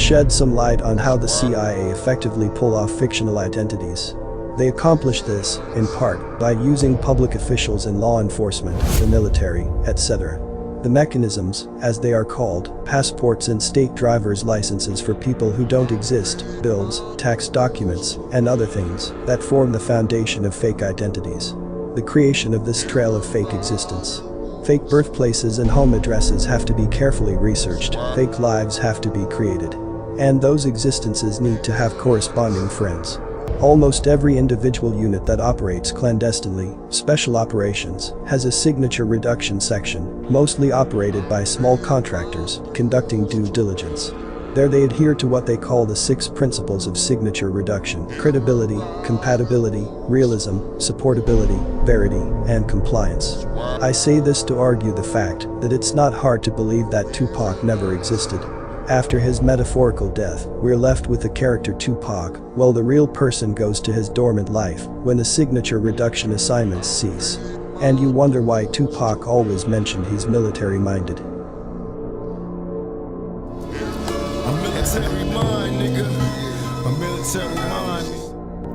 shed some light on how the CIA effectively pull off fictional identities. They accomplish this, in part, by using public officials in law enforcement, the military, etc. The mechanisms, as they are called, passports and state driver's licenses for people who don't exist, bills, tax documents, and other things that form the foundation of fake identities. The creation of this trail of fake existence. Fake birthplaces and home addresses have to be carefully researched, fake lives have to be created. And those existences need to have corresponding friends. Almost every individual unit that operates clandestinely, special operations, has a signature reduction section, mostly operated by small contractors, conducting due diligence. There they adhere to what they call the 6 principles of signature reduction: credibility, compatibility, realism, supportability, verity, and compliance. I say this to argue the fact that it's not hard to believe that Tupac never existed. After his metaphorical death, we're left with the character Tupac, while the real person goes to his dormant life when the signature reduction assignments cease. And you wonder why Tupac always mentioned he's military-minded.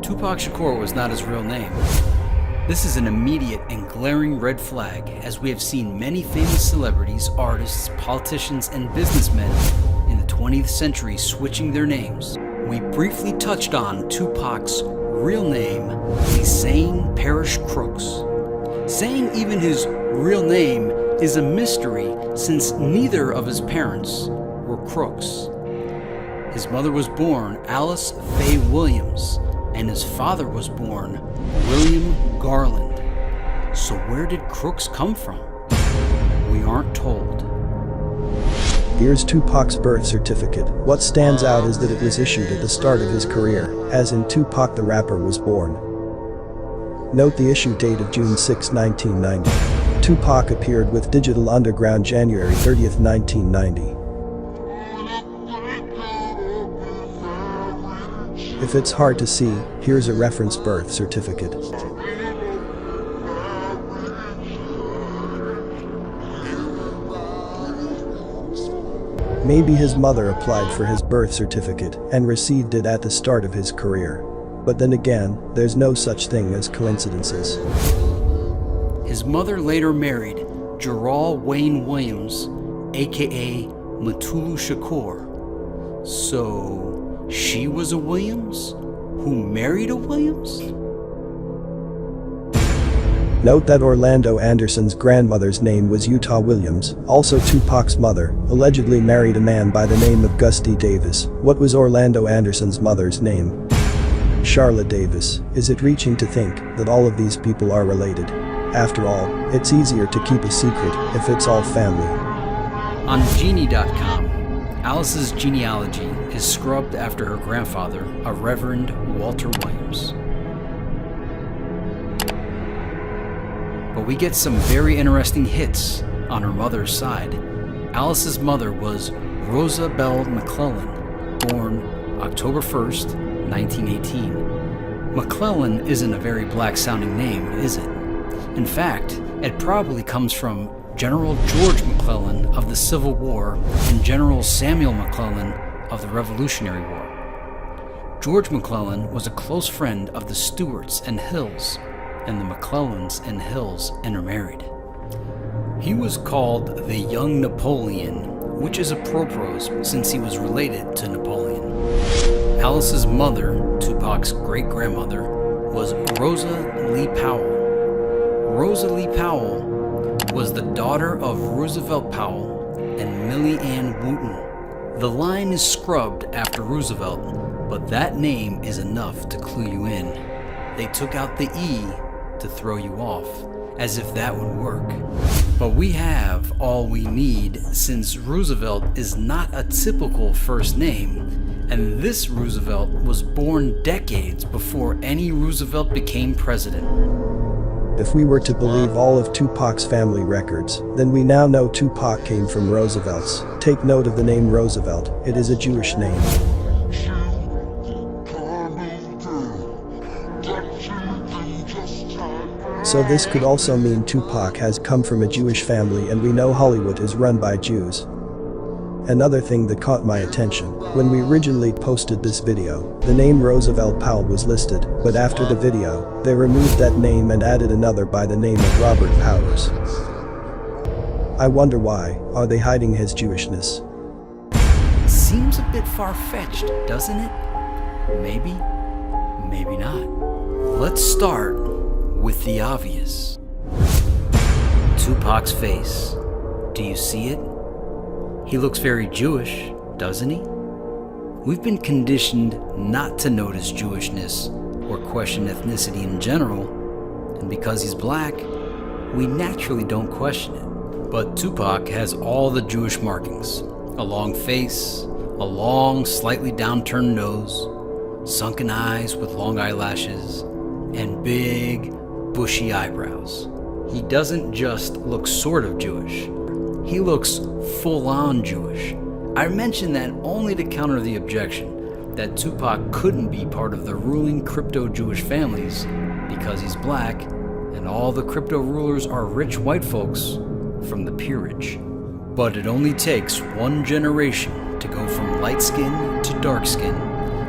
Tupac Shakur was not his real name. This is an immediate and glaring red flag, as we have seen many famous celebrities, artists, politicians, and businessmen in the 20th century switching their names. We briefly touched on Tupac's real name, Hussein Parrish Crooks. Saying even his real name is a mystery, since neither of his parents were crooks. His mother was born Alice Faye Williams, and his father was born William Garland. So where did crooks come from? We aren't told. Here's Tupac's birth certificate. What stands out is that it was issued at the start of his career, as in Tupac the rapper was born. Note the issue date of June 6, 1990. Tupac appeared with Digital Underground January 30, 1990. If it's hard to see, here's a reference birth certificate. Maybe his mother applied for his birth certificate and received it at the start of his career. But then again, there's no such thing as coincidences. His mother later married Gerald Wayne Williams, aka Mutulu Shakur. So, she was a Williams who married a Williams? Note that Orlando Anderson's grandmother's name was Utah Williams. Also, Tupac's mother allegedly married a man by the name of Gusty Davis. What was Orlando Anderson's mother's name? Charlotte Davis. Is it reaching to think that all of these people are related? After all, it's easier to keep a secret if it's all family. On Genie.com, Alice's genealogy is scrubbed after her grandfather, a Reverend Walter Williams. But we get some very interesting hits on her mother's side. Alice's mother was Rosa Bell McClellan, born October 1st, 1918. McClellan isn't a very black-sounding name, is it? In fact, it probably comes from General George McClellan of the Civil War and General Samuel McClellan of the Revolutionary War. George McClellan was a close friend of the Stuarts and Hills, and the McClellans and Hills intermarried. He was called the Young Napoleon, which is appropriate since he was related to Napoleon. Alice's mother, Tupac's great-grandmother, was Rosa Lee Powell. Rosa Lee Powell was the daughter of Roosevelt Powell and Millie Ann Wooten. The line is scrubbed after Roosevelt, but that name is enough to clue you in. They took out the E to throw you off, as if that would work. But we have all we need, since Roosevelt is not a typical first name, and this Roosevelt was born decades before any Roosevelt became president. If we were to believe all of Tupac's family records, then we now know Tupac came from Roosevelts. Take note of the name Roosevelt, it is a Jewish name. So this could also mean Tupac has come from a Jewish family, and we know Hollywood is run by Jews. Another thing that caught my attention, when we originally posted this video, the name Roosevelt Powell was listed, but after the video, they removed that name and added another by the name of Robert Powers. I wonder why. Are they hiding his Jewishness? Seems a bit far-fetched, doesn't it? Maybe, maybe not. Let's start with the obvious. Tupac's face. Do you see it? He looks very Jewish, doesn't he? We've been conditioned not to notice Jewishness or question ethnicity in general, and because he's black, we naturally don't question it. But Tupac has all the Jewish markings: a long face, a long, slightly downturned nose, sunken eyes with long eyelashes, and big, bushy eyebrows. He doesn't just look sort of Jewish. He looks full-on Jewish. I mention that only to counter the objection that Tupac couldn't be part of the ruling crypto-Jewish families because he's black and all the crypto rulers are rich white folks from the peerage. But it only takes one generation to go from light skin to dark skin,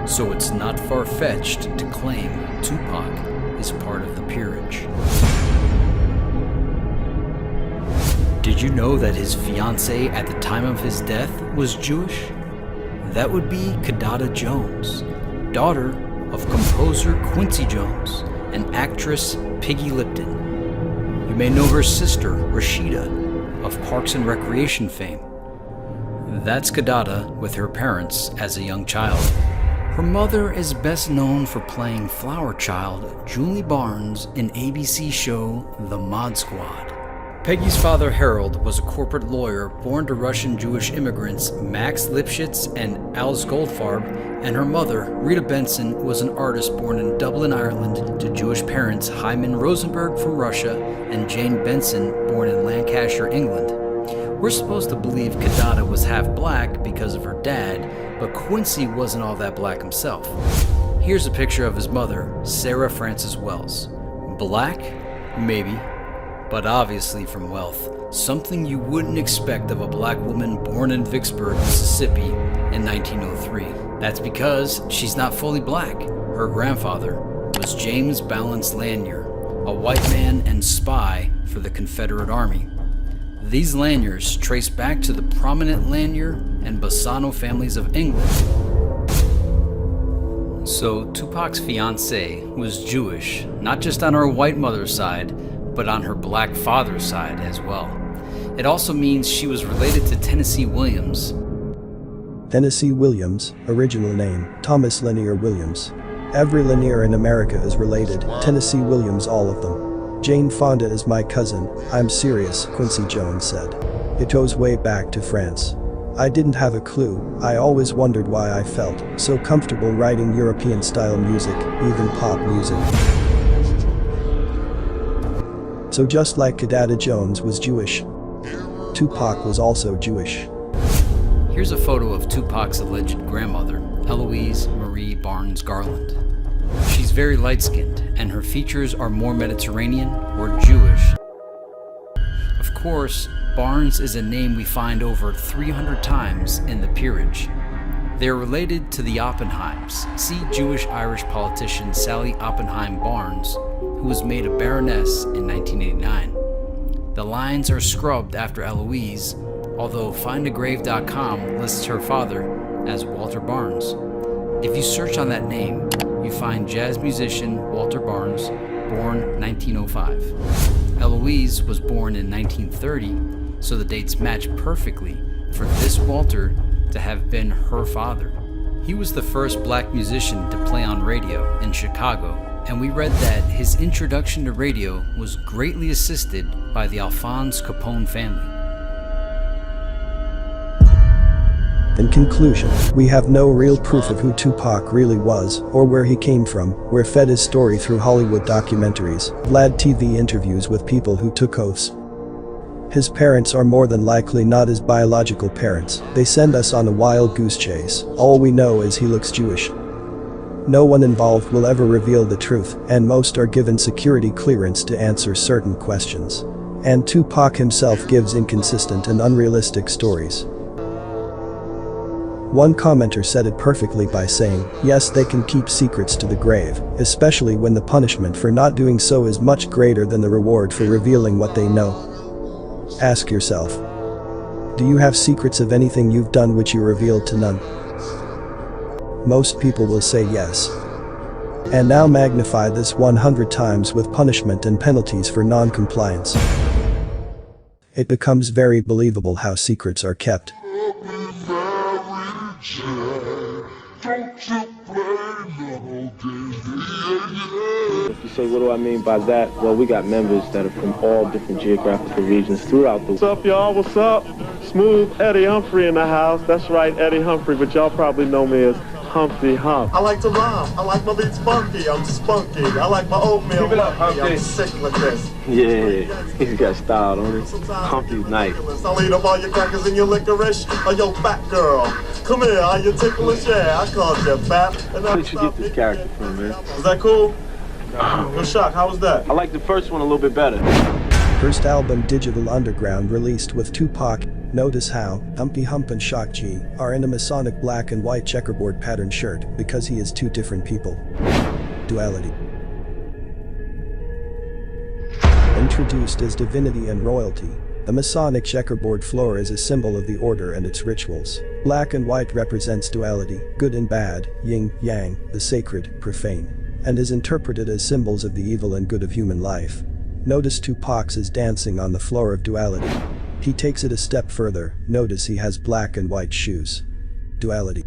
so it's not far-fetched to claim Tupac is part of the peerage. Did you know that his fiancée at the time of his death was Jewish? That would be Kidada Jones, daughter of composer Quincy Jones and actress Peggy Lipton. You may know her sister Rashida of Parks and Recreation fame. That's Kidada with her parents as a young child. Her mother is best known for playing flower child Julie Barnes in ABC show The Mod Squad. Peggy's father Harold was a corporate lawyer born to Russian Jewish immigrants Max Lipschitz and Als Goldfarb, and her mother, Rita Benson, was an artist born in Dublin, Ireland to Jewish parents Hyman Rosenberg from Russia and Jane Benson, born in Lancashire, England. We're supposed to believe Kidada was half black because of her dad, but Quincy wasn't all that black himself. Here's a picture of his mother, Sarah Frances Wells. Black? Maybe. But obviously from wealth, something you wouldn't expect of a black woman born in Vicksburg, Mississippi in 1903. That's because she's not fully black. Her grandfather was James Balance Lanier, a white man and spy for the Confederate Army. These Laniers trace back to the prominent Lanier and Bassano families of England. So Tupac's fiancée was Jewish, not just on her white mother's side, but on her black father's side as well. It also means she was related to Tennessee Williams. Tennessee Williams, original name, Thomas Lanier Williams. Every Lanier in America is related, Tennessee Williams all of them. Jane Fonda is my cousin, I'm serious, Quincy Jones said. It goes way back to France. I didn't have a clue, I always wondered why I felt so comfortable writing European-style music, even pop music. So just like Kidada Jones was Jewish, Tupac was also Jewish. Here's a photo of Tupac's alleged grandmother, Eloise Marie Barnes Garland. She's very light-skinned, and her features are more Mediterranean or Jewish. Of course, Barnes is a name we find over 300 times in the peerage. They are related to the Oppenheims. See Jewish-Irish politician Sally Oppenheim Barnes, who was made a baroness in 1989. The lines are scrubbed after Eloise, although findagrave.com lists her father as Walter Barnes. If you search on that name, you find jazz musician Walter Barnes, born 1905. Eloise was born in 1930, so the dates match perfectly for this Walter to have been her father. He was the first black musician to play on radio in Chicago, and we read that his introduction to radio was greatly assisted by the Alphonse Capone family. In conclusion, we have no real proof of who Tupac really was or where he came from. We're fed his story through Hollywood documentaries, Vlad TV interviews with people who took oaths. His parents are more than likely not his biological parents. They send us on a wild goose chase. All we know is he looks Jewish. No one involved will ever reveal the truth, and most are given security clearance to answer certain questions. And Tupac himself gives inconsistent and unrealistic stories. One commenter said it perfectly by saying, yes, they can keep secrets to the grave, especially when the punishment for not doing so is much greater than the reward for revealing what they know. Ask yourself, do you have secrets of anything you've done which you revealed to none? Most people will say yes. And now magnify this 100 times with punishment and penalties for non-compliance. It becomes very believable how secrets are kept. If you say, what do I mean by that? Well, we got members that are from all different geographical regions throughout the... What's up, y'all? What's up? Smooth Eddie Humphrey in the house. That's right, Eddie Humphrey, but y'all probably know me as Humpty Hump. I like to rhyme. I like my beats funky. I'm spunky. I like my oatmeal. Keep it up, Humpty. Humpty. I'm sick with this. Yeah, he's got style, don't he? Humpty's nice. I'll eat up all your crackers and your licorice. Oh, yo, fat girl. Come here, are you ticklish? Yeah, I called you fat. Where did you get this character from, man? Is that cool? Yo, Shock, how was that? I like the first one a little bit better. First album Digital Underground released with Tupac. Notice how Humpty Hump and Shock G are in a Masonic black and white checkerboard pattern shirt because he is two different people. Duality. Introduced as divinity and royalty, the Masonic checkerboard floor is a symbol of the order and its rituals. Black and white represents duality, good and bad, yin, yang, the sacred, profane, and is interpreted as symbols of the evil and good of human life. Notice Tupac's is dancing on the floor of duality. He takes it a step further. Notice he has black and white shoes. Duality.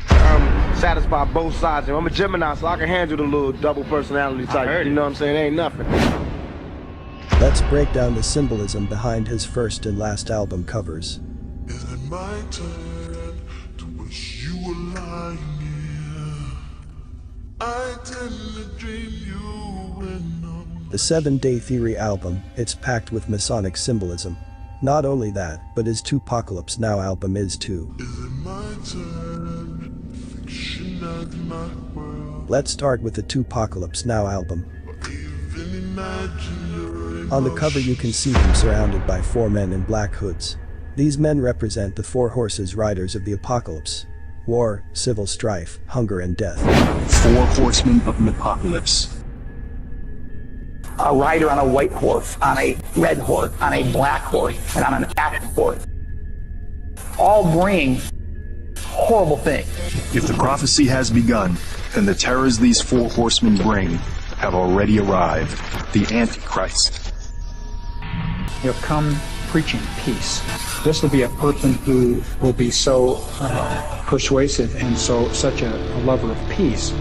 Satisfy both sides. I'm a Gemini, so I can handle the little double personality type. You know what I'm saying? It ain't nothing. Let's break down the symbolism behind his first and last album covers. Is it my turn to wish you were lying here? I tend to dream you when I'm... The 7-Day Theory album, it's packed with Masonic symbolism. Not only that, but his Tupacalypse Now album is too. Is it my turn? Fiction of my world. Let's start with the Tupacalypse Now album. Even imagine your On the cover you can see him surrounded by 4 men in black hoods. These men represent the 4 horses riders of the apocalypse. War, civil strife, hunger and death. 4 horsemen of the apocalypse. A rider on a white horse, on a red horse, on a black horse, and on an ash horse. All bring horrible things. If the prophecy has begun, then the terrors these 4 horsemen bring have already arrived. The Antichrist. He'll come preaching peace. This will be a person who will be so persuasive and such a lover of peace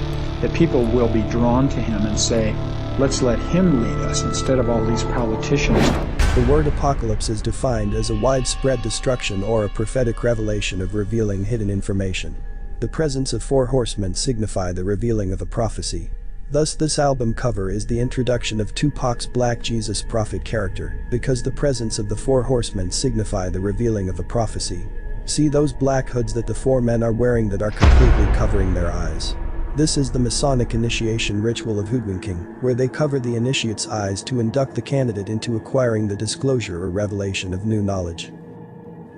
that people will be drawn to him and say, let's let him lead us instead of all these politicians. The word apocalypse is defined as a widespread destruction or a prophetic revelation of revealing hidden information. The presence of 4 horsemen signify the revealing of a prophecy. Thus this album cover is the introduction of Tupac's Black Jesus prophet character, because the presence of the 4 horsemen signify the revealing of a prophecy. See those black hoods that the 4 men are wearing that are completely covering their eyes. This is the Masonic initiation ritual of hoodwinking, where they cover the initiate's eyes to induct the candidate into acquiring the disclosure or revelation of new knowledge.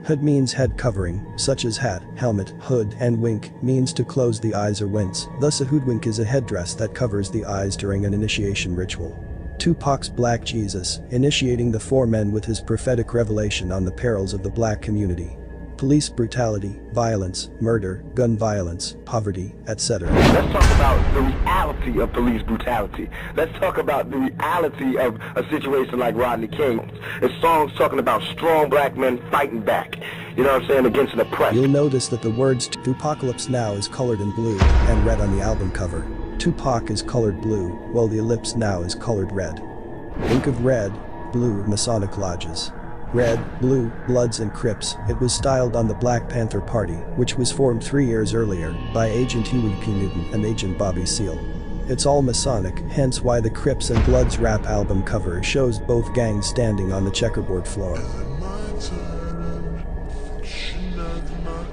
Hood means head covering, such as hat, helmet, hood, and wink means to close the eyes or wince. Thus a hoodwink is a headdress that covers the eyes during an initiation ritual. Tupac's Black Jesus, initiating the 4 men with his prophetic revelation on the perils of the black community. Police brutality, violence, murder, gun violence, poverty, etc. Let's talk about the reality of police brutality. Let's talk about the reality of a situation like Rodney King. It's songs talking about strong black men fighting back. You know what I'm saying? Against an oppressor. You'll notice that the words Tupacalypse Now is colored in blue and red on the album cover. Tupac is colored blue, while the ellipse now is colored red. Think of red, blue Masonic lodges. Red, Blue, Bloods and Crips. It was styled on the Black Panther Party, which was formed 3 years earlier by Agent Huey P. Newton and Agent Bobby Seale. It's all Masonic, hence why the Crips and Bloods rap album cover shows both gangs standing on the checkerboard floor.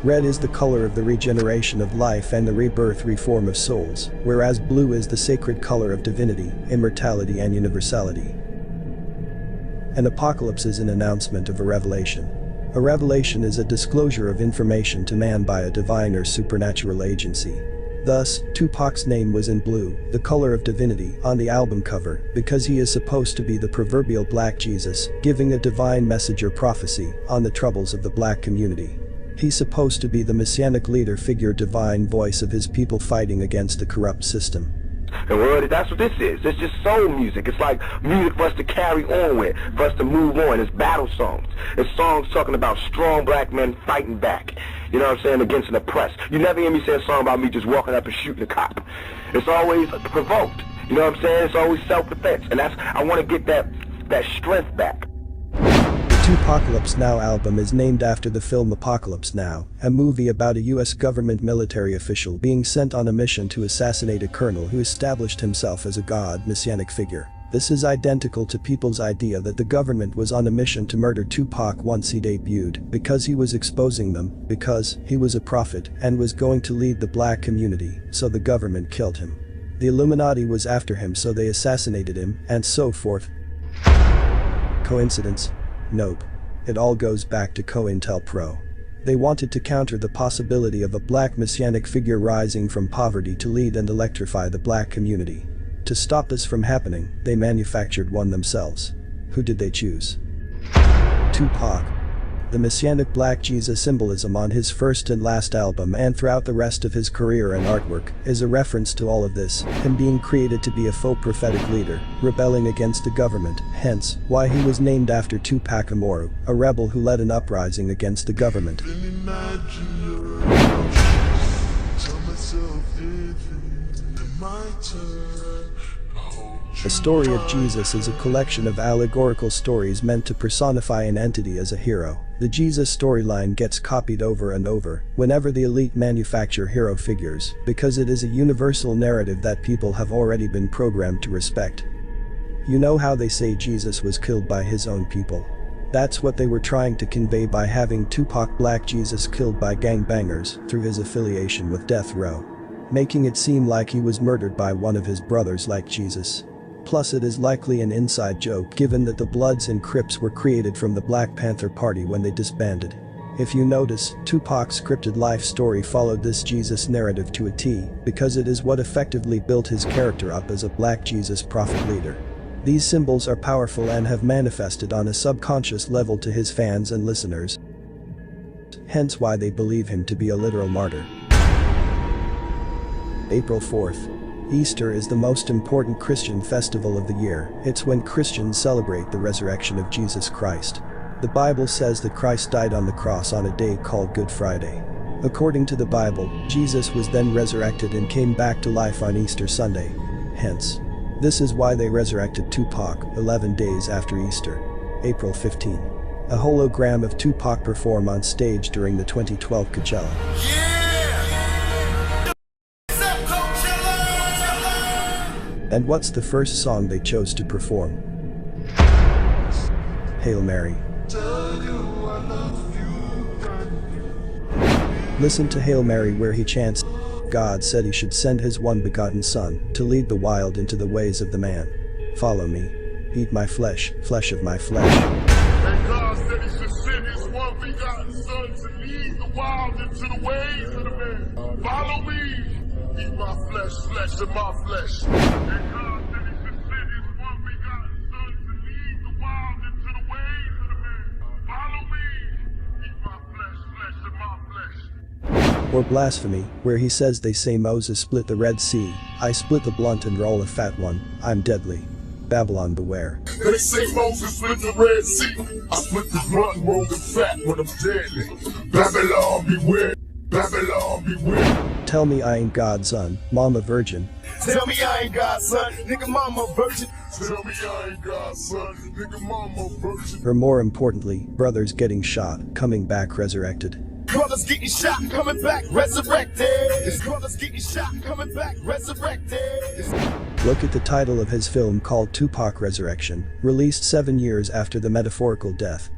Red is the color of the regeneration of life and the rebirth reform of souls, whereas blue is the sacred color of divinity, immortality and universality. An apocalypse is an announcement of a revelation. A revelation is a disclosure of information to man by a divine or supernatural agency. Thus, Tupac's name was in blue, the color of divinity, on the album cover, because he is supposed to be the proverbial Black Jesus, giving a divine message or prophecy on the troubles of the Black community. He's supposed to be the messianic leader figure, divine voice of his people fighting against the corrupt system. And well, that's what this is. It's just soul music. It's like music for us to carry on with, for us to move on. It's battle songs. It's songs talking about strong black men fighting back. You know what I'm saying? Against an oppressed. You never hear me say a song about me just walking up and shooting a cop. It's always provoked. You know what I'm saying? It's always self-defense. And I want to get that strength back. The Tupacalypse Now album is named after the film Apocalypse Now, a movie about a US government military official being sent on a mission to assassinate a colonel who established himself as a god messianic figure. This is identical to people's idea that the government was on a mission to murder Tupac once he debuted, because he was exposing them, because he was a prophet and was going to lead the Black community, so the government killed him. The Illuminati was after him, so they assassinated him, and so forth. Coincidence? Nope. It all goes back to COINTELPRO. They wanted to counter the possibility of a Black messianic figure rising from poverty to lead and electrify the Black community. To stop this from happening, they manufactured one themselves. Who did they choose? Tupac. The messianic Black Jesus symbolism on his first and last album and throughout the rest of his career and artwork is a reference to all of this, him being created to be a faux prophetic leader, rebelling against the government, hence why he was named after Tupac Amaru, a rebel who led an uprising against the government. The story of Jesus is a collection of allegorical stories meant to personify an entity as a hero. The Jesus storyline gets copied over and over whenever the elite manufacture hero figures, because it is a universal narrative that people have already been programmed to respect. You know how they say Jesus was killed by his own people? That's what they were trying to convey by having Tupac Black Jesus killed by gangbangers through his affiliation with Death Row, making it seem like he was murdered by one of his brothers like Jesus. Plus, it is likely an inside joke given that the Bloods and Crips were created from the Black Panther Party when they disbanded. If you notice, Tupac's scripted life story followed this Jesus narrative to a T, because it is what effectively built his character up as a Black Jesus prophet leader. These symbols are powerful and have manifested on a subconscious level to his fans and listeners, hence why they believe him to be a literal martyr. April 4th. Easter is the most important Christian festival of the year. It's when Christians celebrate the resurrection of Jesus Christ. The Bible says that Christ died on the cross on a day called Good Friday. According to the Bible, Jesus was then resurrected and came back to life on Easter Sunday. Hence, this is why they resurrected Tupac 11 days after Easter. April 15. A hologram of Tupac performed on stage during the 2012 Coachella. And what's the first song they chose to perform? Hail Mary. Listen to Hail Mary, where he chants, God said he should send his one begotten son to lead the wild into the ways of the man. Follow me. Eat my flesh, flesh of my flesh. And God said he should send his one begotten son to lead the wild into the ways of the man. Follow me. Eat my flesh, flesh of my flesh. And God said he should send his one begotten son to lead the wild into the ways of the man. Follow me. Eat my flesh, flesh of my flesh. Or blasphemy, where he says they say Moses split the Red Sea, I split the blunt and roll a fat one, I'm deadly. Babylon beware. They say Moses split the Red Sea, I split the blunt and roll the fat when I'm deadly. Babylon beware. Babylon beware. Tell me I ain't God's son, mama virgin. Tell me I ain't God's son, nigga mama virgin. Tell me I ain't God's son, nigga mama virgin. Or more importantly, brothers getting shot, coming back resurrected. Brothers getting shot, coming back resurrected. Brothers getting shot, coming back resurrected. Look at the title of his film called Tupac Resurrection, released 7 years after the metaphorical death.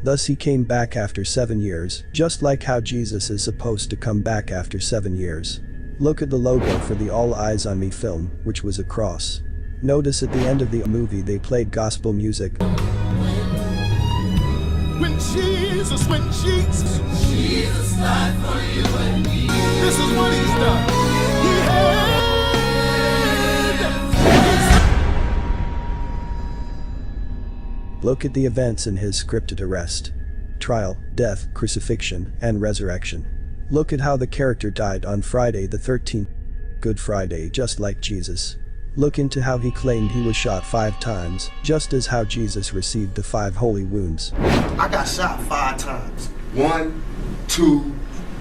Thus he came back after 7 years, just like how Jesus is supposed to come back after 7 years. Look at the logo for the All Eyes on Me film, which was a cross. Notice at the end of the movie they played gospel music. When Jesus died for you and me. This is what he's done. He had. Look at the events in his scripted arrest, trial, death, crucifixion, and resurrection. Look at how the character died on Friday the 13th, Good Friday, just like Jesus. Look into how he claimed he was shot 5 times, just as how Jesus received the 5 holy wounds. I got shot 5 times. 1, 2,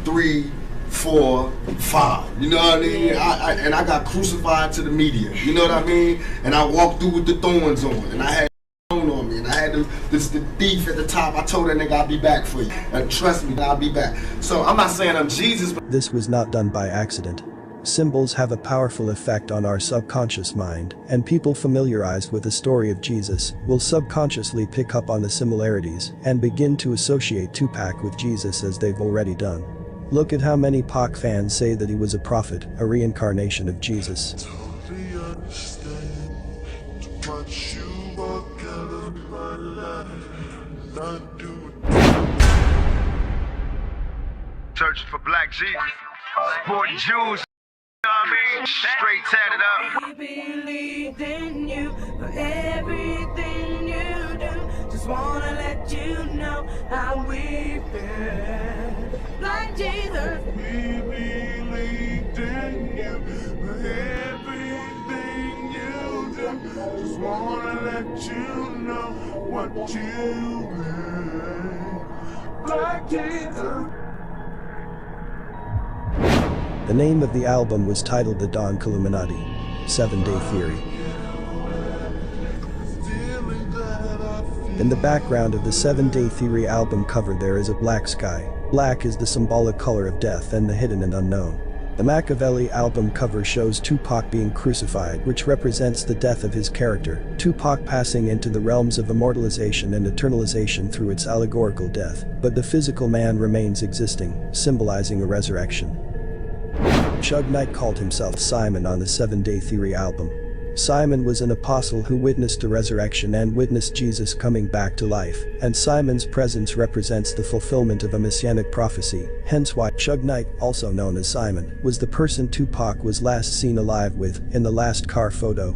3, 4, 5. You know what I mean? And I got crucified to the media. You know what I mean? And I walked through with the thorns on, and I had on me, and I had the thief at the top. I told that nigga I'll be back for you, and trust me, I'll be back. So I'm not saying I'm Jesus, but this was not done by accident. Symbols have a powerful effect on our subconscious mind, and people familiarized with the story of Jesus will subconsciously pick up on the similarities and begin to associate Tupac with Jesus as they've already done. Look at how many Pac fans say that he was a prophet, a reincarnation of Jesus. Searching for black Jesus, sporting Jews, you know what I mean? Straight tatted up. We believed in you for everything you do. Just wanna let you know how we feel. Like Jesus. We believed in you for everything you do. Just wanna let you know what you mean. Like Jesus. The name of the album was titled The Dawn Illuminati, 7-Day Theory. In the background of the 7-Day Theory album cover there is a black sky. Black is the symbolic color of death and the hidden and unknown. The Machiavelli album cover shows Tupac being crucified, which represents the death of his character, Tupac passing into the realms of immortalization and eternalization through its allegorical death, but the physical man remains existing, symbolizing a resurrection. Suge Knight called himself Simon on the 7-Day Theory album. Simon was an apostle who witnessed the resurrection and witnessed Jesus coming back to life, and Simon's presence represents the fulfillment of a messianic prophecy, hence why Suge Knight, also known as Simon, was the person Tupac was last seen alive with in the last car photo.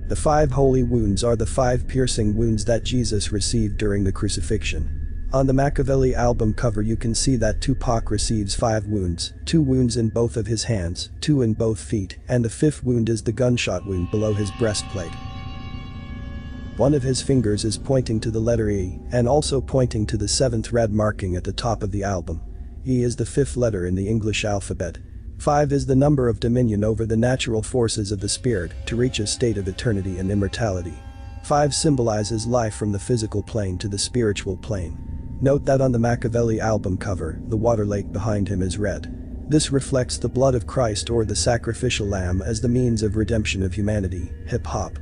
The 5 holy wounds are the 5 piercing wounds that Jesus received during the crucifixion. On the Machiavelli album cover you can see that Tupac receives 5 wounds, 2 wounds in both of his hands, 2 in both feet, and the 5th wound is the gunshot wound below his breastplate. One of his fingers is pointing to the letter E, and also pointing to the 7th red marking at the top of the album. E is the 5th letter in the English alphabet. 5 is the number of dominion over the natural forces of the spirit to reach a state of eternity and immortality. 5 symbolizes life from the physical plane to the spiritual plane. Note that on the Machiavelli album cover, the water lake behind him is red. This reflects the blood of Christ or the sacrificial lamb as the means of redemption of humanity, hip-hop.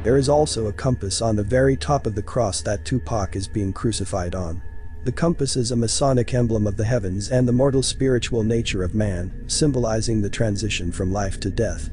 There is also a compass on the very top of the cross that Tupac is being crucified on. The compass is a Masonic emblem of the heavens and the mortal spiritual nature of man, symbolizing the transition from life to death.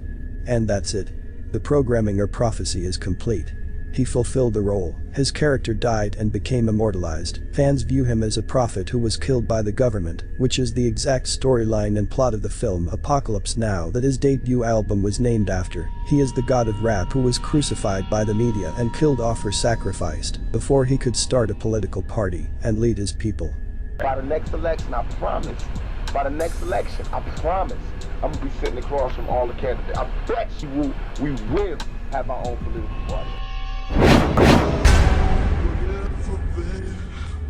And that's it. The programming or prophecy is complete. He fulfilled the role, his character died and became immortalized. Fans view him as a prophet who was killed by the government, which is the exact storyline and plot of the film Apocalypse Now that his debut album was named after. He is the god of rap who was crucified by the media and killed off or sacrificed before he could start a political party and lead his people. By the next election, I promise. By the next election, I promise. I'm gonna be sitting across from all the candidates. I bet you we will have our own political party.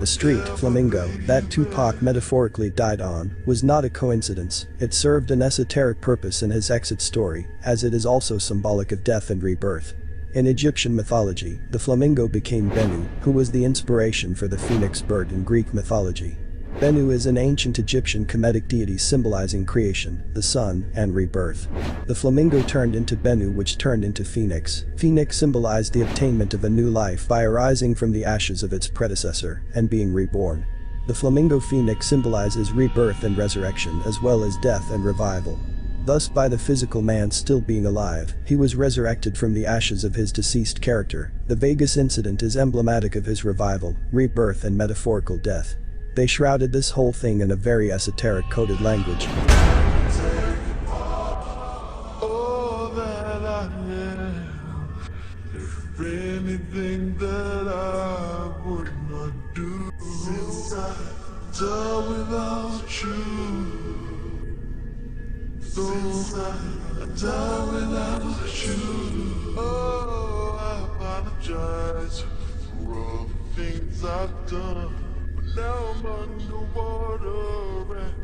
The street, Flamingo, that Tupac metaphorically died on, was not a coincidence. It served an esoteric purpose in his exit story, as it is also symbolic of death and rebirth. In Egyptian mythology, the flamingo became Bennu, who was the inspiration for the phoenix bird in Greek mythology. Bennu is an ancient Egyptian Kemetic deity symbolizing creation, the sun, and rebirth. The flamingo turned into Bennu, which turned into Phoenix. Phoenix symbolized the obtainment of a new life by arising from the ashes of its predecessor and being reborn. The flamingo phoenix symbolizes rebirth and resurrection as well as death and revival. Thus, by the physical man still being alive, he was resurrected from the ashes of his deceased character. The Vegas incident is emblematic of his revival, rebirth and metaphorical death. They shrouded this whole thing in a very esoteric coded language. Anything that I would not do since I died without you. Since I died without you. Oh, I apologize for all the things I've done. But now I'm underwater and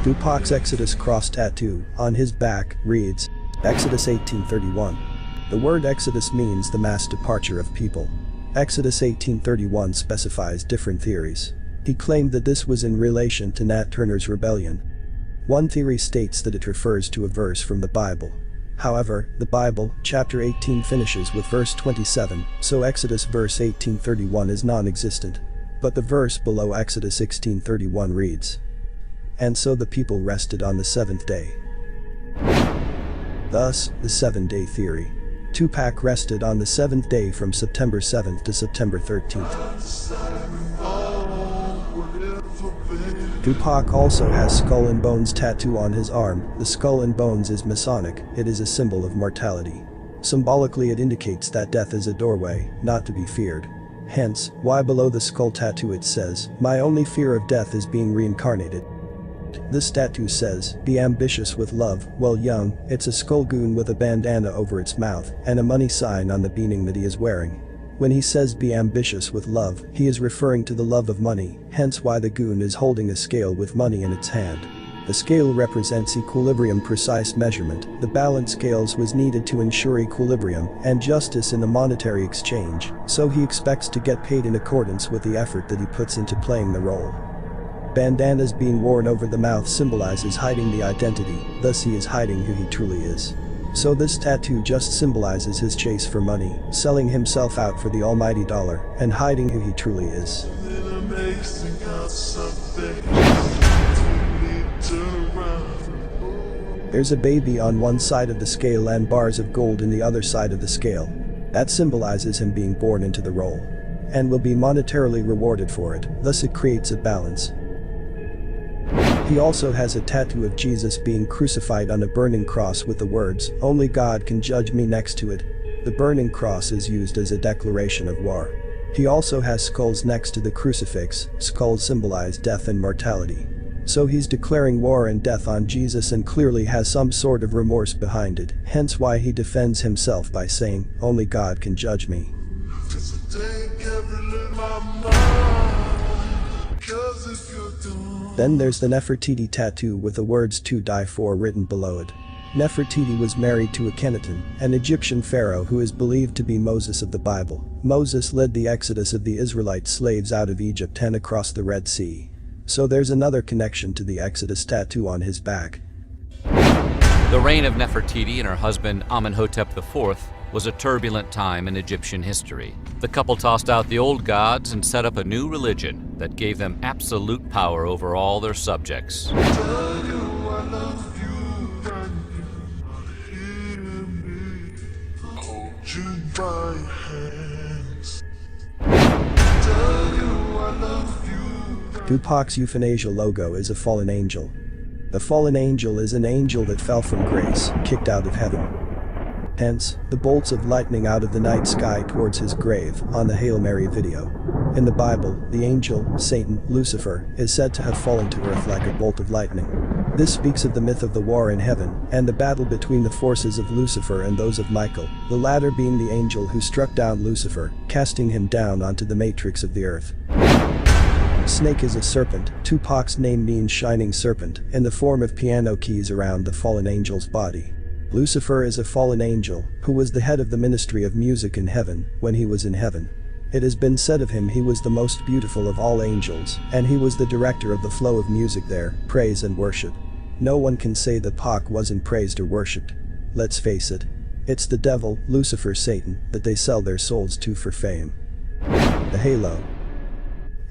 Tupac's Exodus cross tattoo on his back reads, Exodus 18:31. The word Exodus means the mass departure of people. Exodus 18:31 specifies different theories. He claimed that this was in relation to Nat Turner's rebellion. One theory states that it refers to a verse from the Bible. However, the Bible, chapter 18 finishes with verse 27, so Exodus verse 18:31 is non-existent. But the verse below Exodus 16:31 reads, And so the people rested on the seventh day. Thus, the 7-day theory. Tupac rested on the 7th day from September 7th to September 13th. Tupac also has skull and bones tattoo on his arm. The skull and bones is Masonic. It is a symbol of mortality. Symbolically, it indicates that death is a doorway, not to be feared. Hence, why below the skull tattoo it says, My only fear of death is being reincarnated. This tattoo says, Be ambitious with love, while young. It's a skull goon with a bandana over its mouth, and a money sign on the beanie that he is wearing. When he says be ambitious with love, he is referring to the love of money, hence why the goon is holding a scale with money in its hand. The scale represents equilibrium, precise measurement. The balance scales was needed to ensure equilibrium and justice in the monetary exchange, so he expects to get paid in accordance with the effort that he puts into playing the role. Bandanas being worn over the mouth symbolizes hiding the identity, thus he is hiding who he truly is. So this tattoo just symbolizes his chase for money, selling himself out for the almighty dollar, and hiding who he truly is. There's a baby on one side of the scale and bars of gold in the other side of the scale. That symbolizes him being born into the role, and will be monetarily rewarded for it, thus it creates a balance. He also has a tattoo of Jesus being crucified on a burning cross with the words, Only God can judge me next to it. The burning cross is used as a declaration of war. He also has skulls next to the crucifix. Skulls symbolize death and mortality. So he's declaring war and death on Jesus and clearly has some sort of remorse behind it, hence why he defends himself by saying, Only God can judge me. Then there's the Nefertiti tattoo with the words to die for written below it. Nefertiti was married to Akhenaten, an Egyptian pharaoh who is believed to be Moses of the Bible. Moses led the exodus of the Israelite slaves out of Egypt and across the Red Sea. So there's another connection to the Exodus tattoo on his back. The reign of Nefertiti and her husband Amenhotep IV was a turbulent time in Egyptian history. The couple tossed out the old gods and set up a new religion that gave them absolute power over all their subjects. Tupac's euthanasia logo is a fallen angel. The fallen angel is an angel that fell from grace, kicked out of heaven. Hence, the bolts of lightning out of the night sky towards his grave on the Hail Mary video. In the Bible, the angel, Satan, Lucifer, is said to have fallen to earth like a bolt of lightning. This speaks of the myth of the war in heaven and the battle between the forces of Lucifer and those of Michael, the latter being the angel who struck down Lucifer, casting him down onto the matrix of the earth. Snake is a serpent. Tupac's name means shining serpent, in the form of piano keys around the fallen angel's body. Lucifer is a fallen angel, who was the head of the ministry of music in heaven, when he was in heaven. It has been said of him he was the most beautiful of all angels, and he was the director of the flow of music there, praise and worship. No one can say that Pac wasn't praised or worshipped. Let's face it. It's the devil, Lucifer, Satan, that they sell their souls to for fame. The halo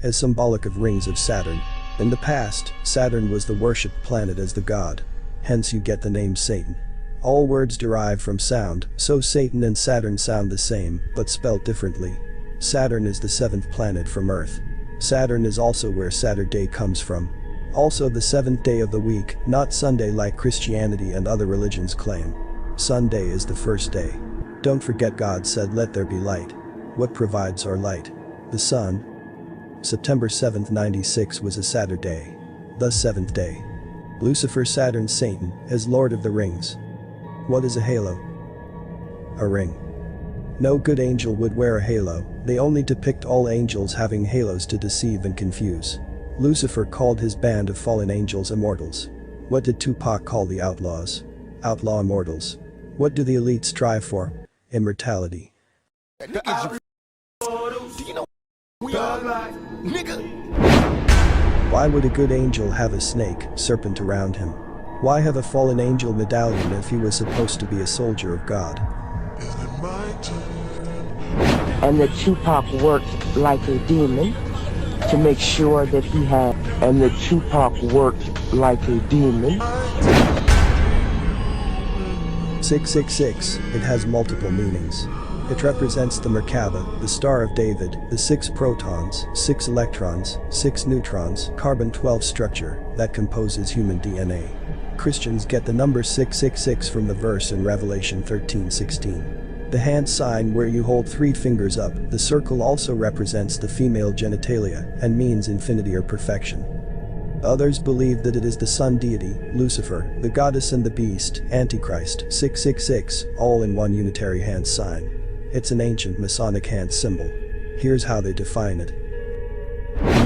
is symbolic of rings of Saturn. In the past, Saturn was the worshipped planet as the god. hence you get the name Satan. All words derive from sound, so Satan and Saturn sound the same, but spelt differently. Saturn is the 7th planet from Earth. Saturn is also where Saturday comes from. Also the 7th day of the week, not Sunday like Christianity and other religions claim. Sunday is the first day. Don't forget God said let there be light. What provides our light? The sun. September 7th 96 was a Saturday. The 7th day. Lucifer, Saturn, Satan, as Lord of the Rings. What is a halo? A ring. No good angel would wear a halo, they only depict all angels having halos to deceive and confuse. Lucifer called his band of fallen angels immortals. What did Tupac call the outlaws? Outlaw immortals. What do the elites strive for? Immortality. Why would a good angel have a snake, serpent around him? Why have a fallen angel medallion if he was supposed to be a soldier of God? And that Tupac worked like a demon to make sure that he had, and that Tupac worked like a demon. 666, it has multiple meanings. It represents the Merkaba, the Star of David, the 6 protons, 6 electrons, 6 neutrons, carbon-12 structure that composes human DNA. Christians get the number 666 from the verse in Revelation 13:16. The hand sign where you hold 3 fingers up, the circle also represents the female genitalia and means infinity or perfection. Others believe that it is the sun deity, Lucifer, the goddess and the beast, Antichrist, 666, all in one unitary hand sign. It's an ancient Masonic hand symbol. Here's how they define it.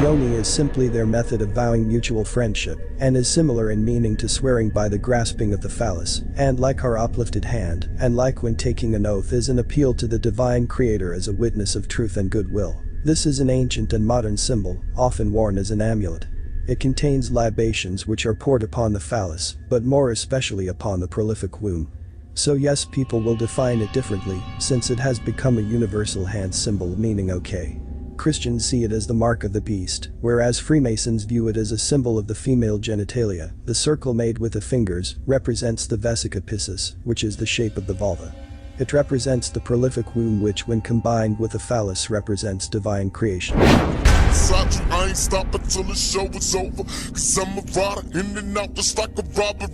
Yoni is simply their method of vowing mutual friendship, and is similar in meaning to swearing by the grasping of the phallus, and like our uplifted hand, and like when taking an oath is an appeal to the divine creator as a witness of truth and goodwill. This is an ancient and modern symbol, often worn as an amulet. It contains libations which are poured upon the phallus, but more especially upon the prolific womb. So yes, people will define it differently, since it has become a universal hand symbol meaning okay. Christians see it as the mark of the beast, whereas Freemasons view it as a symbol of the female genitalia. The circle made with the fingers represents the vesica piscis, which is the shape of the vulva. It represents the prolific womb which when combined with the phallus represents divine creation. I ain't stopping till the show is over, 'cause I'm a rider in and out just like a robbery.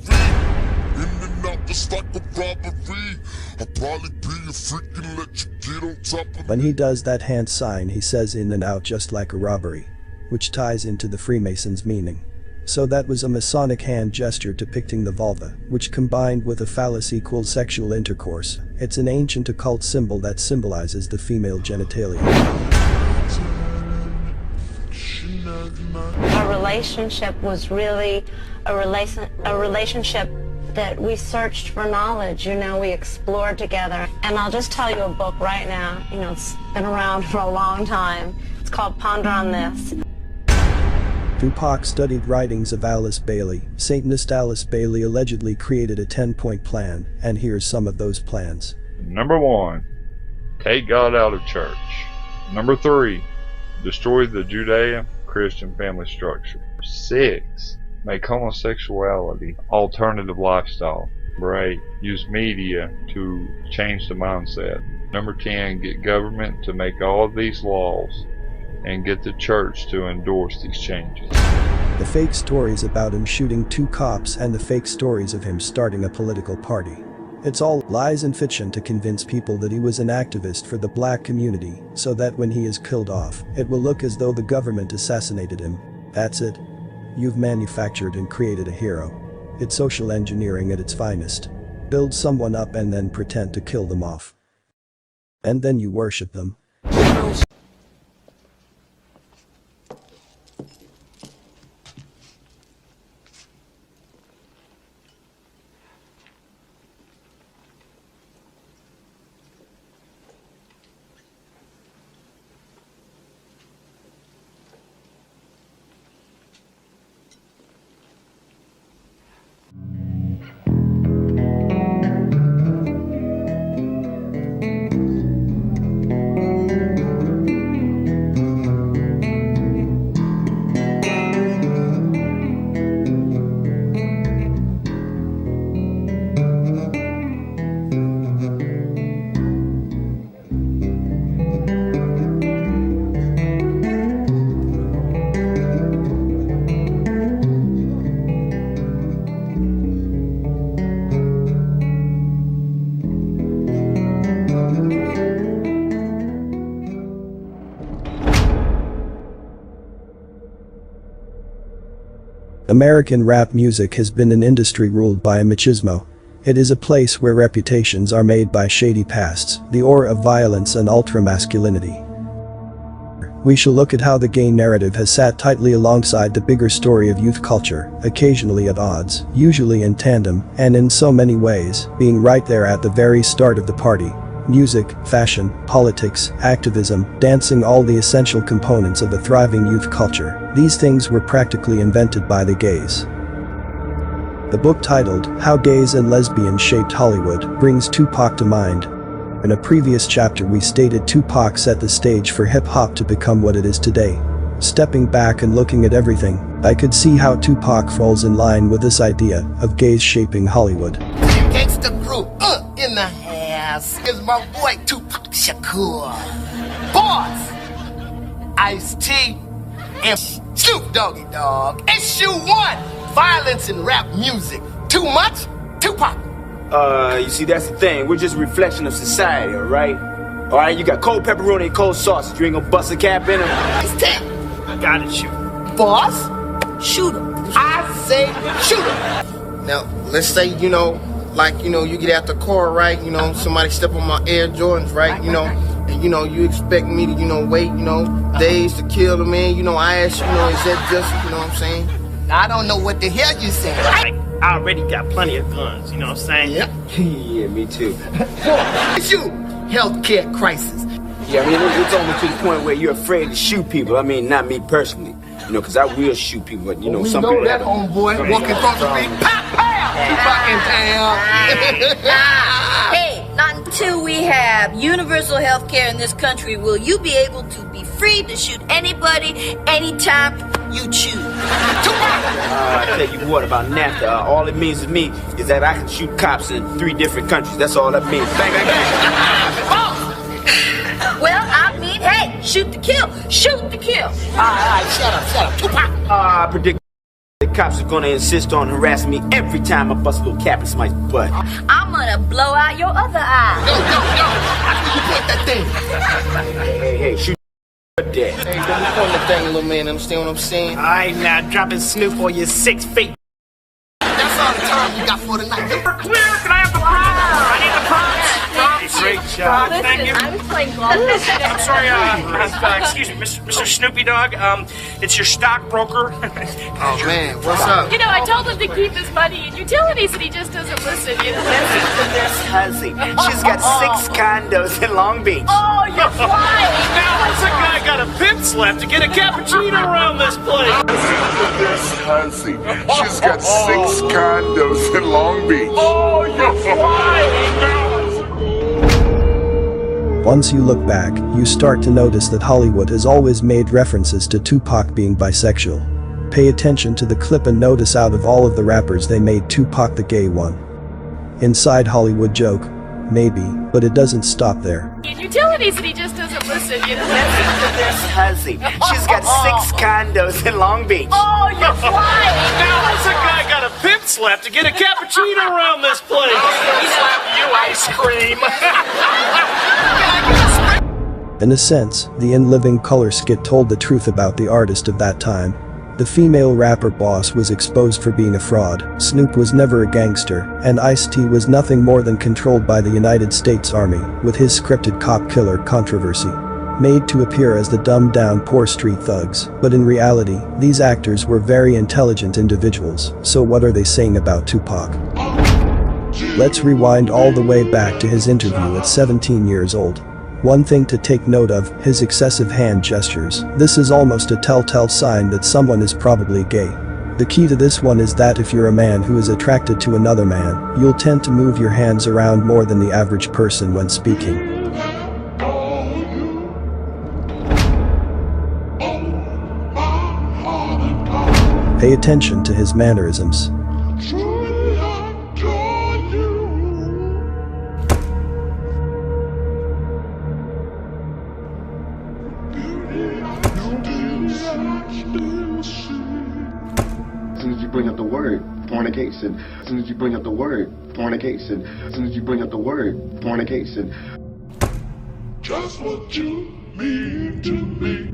In and out just like a robbery. I'll probably be a freak and let you get on top of me. When he does that hand sign he says in and out just like a robbery, which ties into the Freemasons' meaning. So that was a Masonic hand gesture depicting the vulva, which combined with a phallus equals sexual intercourse. It's an ancient occult symbol that symbolizes the female genitalia. Our relationship was really a relationship that we searched for knowledge, we explored together. And I'll just tell you a book right now, it's been around for a long time. It's called Ponder on This. Tupac studied writings of Alice Bailey. Satanist Alice Bailey allegedly created a 10-point plan, and here's some of those plans. Number 1, take God out of church. Number 3, destroy the Judeo-Christian family structure. 6, make homosexuality alternative lifestyle. Number 8, use media to change the mindset. Number 10, get government to make all of these laws and get the church to endorse these changes. The fake stories about him shooting 2 cops and the fake stories of him starting a political party. It's all lies and fiction to convince people that he was an activist for the black community, so that when he is killed off, it will look as though the government assassinated him. That's it. You've manufactured and created a hero. It's social engineering at its finest. Build someone up and then pretend to kill them off. And then you worship them. American rap music has been an industry ruled by a machismo. It is a place where reputations are made by shady pasts, the aura of violence and ultra-masculinity. We shall look at how the gay narrative has sat tightly alongside the bigger story of youth culture, occasionally at odds, usually in tandem, and in so many ways, being right there at the very start of the party. Music, fashion, politics, activism, dancing, all the essential components of a thriving youth culture. These things were practically invented by the gays. The book titled, How Gays and Lesbians Shaped Hollywood, brings Tupac to mind. In a previous chapter we stated Tupac set the stage for hip-hop to become what it is today. Stepping back and looking at everything, I could see how Tupac falls in line with this idea of gays shaping Hollywood. GANGSTA crew, in the house is my boy Tupac Shakur. Boss, Ice-T, and Snoop Doggy Dogg. Issue 1, violence in rap music. Too much? Tupac. You see, that's the thing. We're just a reflection of society, alright? Alright, you got cold pepperoni and cold sausage. You ain't gonna bust a cap in them. Ice-T. I gotta shoot. Boss, shoot him. I say shoot him. Now, let's say, you get out the car, right? Somebody step on my Air Jordans, right? And, you expect me to, wait, days to kill the man. I ask you, is that just, what I'm saying? I don't know what the hell you saying. I already got plenty of guns, you know what I'm saying? Yep. Yeah, me too. It's you, healthcare crisis. Yeah, I mean, it's only to the point where you're afraid to shoot people. I mean, not me personally. Because I will shoot people, but, some people... We know that, homeboy, walking across the street, pop, pow! Tupac in town. Hey, not until we have universal health care in this country will you be able to be free to shoot anybody, anytime you choose. I tell you what about NAFTA, all it means to me is that I can shoot cops in 3 different countries. That's all that means. Bang, bang, bang. Well, I mean, hey, shoot to kill. Shoot to kill. All right, shut up, Tupac. I predict the cops are gonna insist on harassing me every time I bust a little cap in somebody's butt. I'm gonna blow out your other eye. Yo, after you point that thing. Hey, shoot dead. Hey, don't point the thing, little man, understand what I'm saying? All right, now dropping Snoop on your 6 feet. That's all the time you got for tonight. We're clear, can I have the props? I need the props. Great job. Thank you. I was playing golf. I'm sorry, excuse me, Mr. Snoopy Dog. It's your stockbroker. Oh, man, what's up? I told him to keep his money in utilities and he just doesn't listen. Hussy, she's got 6 condos in Long Beach. Oh, you're flying. Now, what's a guy got a pimp slap to get a cappuccino around this place? Hussy, she's got 6 condos in Long Beach. Oh, you're flying. Once you look back, you start to notice that Hollywood has always made references to Tupac being bisexual. Pay attention to the clip and notice out of all of the rappers they made Tupac the gay one. Inside Hollywood joke? Maybe, but it doesn't stop there. In utilities and he just doesn't listen. Hussy, she's got 6 condos in Long Beach. Oh, you're flying. Now, what's a guy got a pimp slap to get a cappuccino around this place? You ice cream. In a sense, the In Living Color skit told the truth about the artist of that time. The female rapper Boss was exposed for being a fraud, Snoop was never a gangster, and Ice-T was nothing more than controlled by the United States Army, with his scripted cop killer controversy. Made to appear as the dumbed-down poor street thugs, but in reality, these actors were very intelligent individuals, so what are they saying about Tupac? Let's rewind all the way back to his interview at 17 years old. One thing to take note of, his excessive hand gestures. This is almost a telltale sign that someone is probably gay. The key to this one is that if you're a man who is attracted to another man, you'll tend to move your hands around more than the average person when speaking. Pay attention to his mannerisms. As soon as you bring up the word fornication, as soon as you bring up the word fornication, as soon as you bring up the word fornication. Just what you mean to me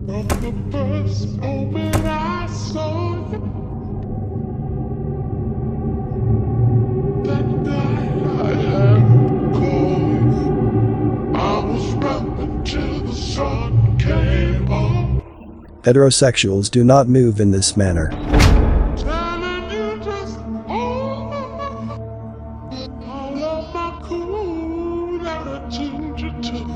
from the first moment I saw you. Heterosexuals do not move in this manner. Telling you just all of my cool attitude you took.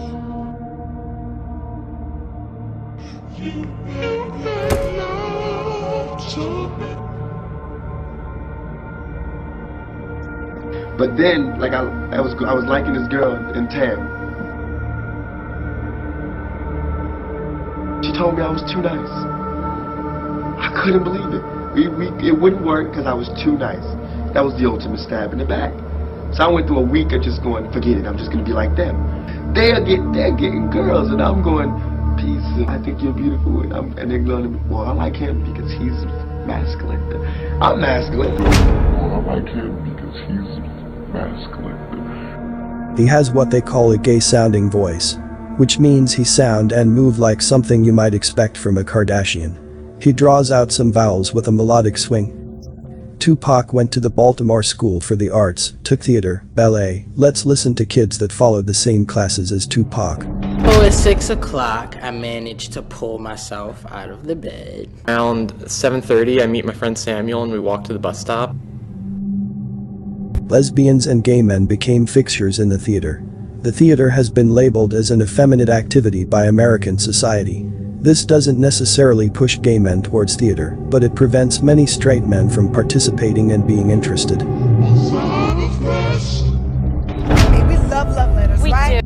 You made love to me. But then, like I was liking this girl in town. She told me I was too nice. I couldn't believe it. It wouldn't work because I was too nice. That was the ultimate stab in the back. So I went through a week of just going, forget it, I'm just gonna be like them. They're getting girls, and I'm going, peace. I think you're beautiful, and they're going to me. Well, I like him because he's masculine. I'm masculine. Well, I like him because he's masculine. He has what they call a gay-sounding voice, which means he sound and move like something you might expect from a Kardashian. He draws out some vowels with a melodic swing. Tupac went to the Baltimore School for the Arts, took theater, ballet. Let's listen to kids that followed the same classes as Tupac. Oh, at 6 o'clock, I managed to pull myself out of the bed. Around 7:30, I meet my friend Samuel and we walk to the bus stop. Lesbians and gay men became fixtures in the theater. The theater has been labeled as an effeminate activity by American society. This doesn't necessarily push gay men towards theater, but it prevents many straight men from participating and being interested. We love letters, right?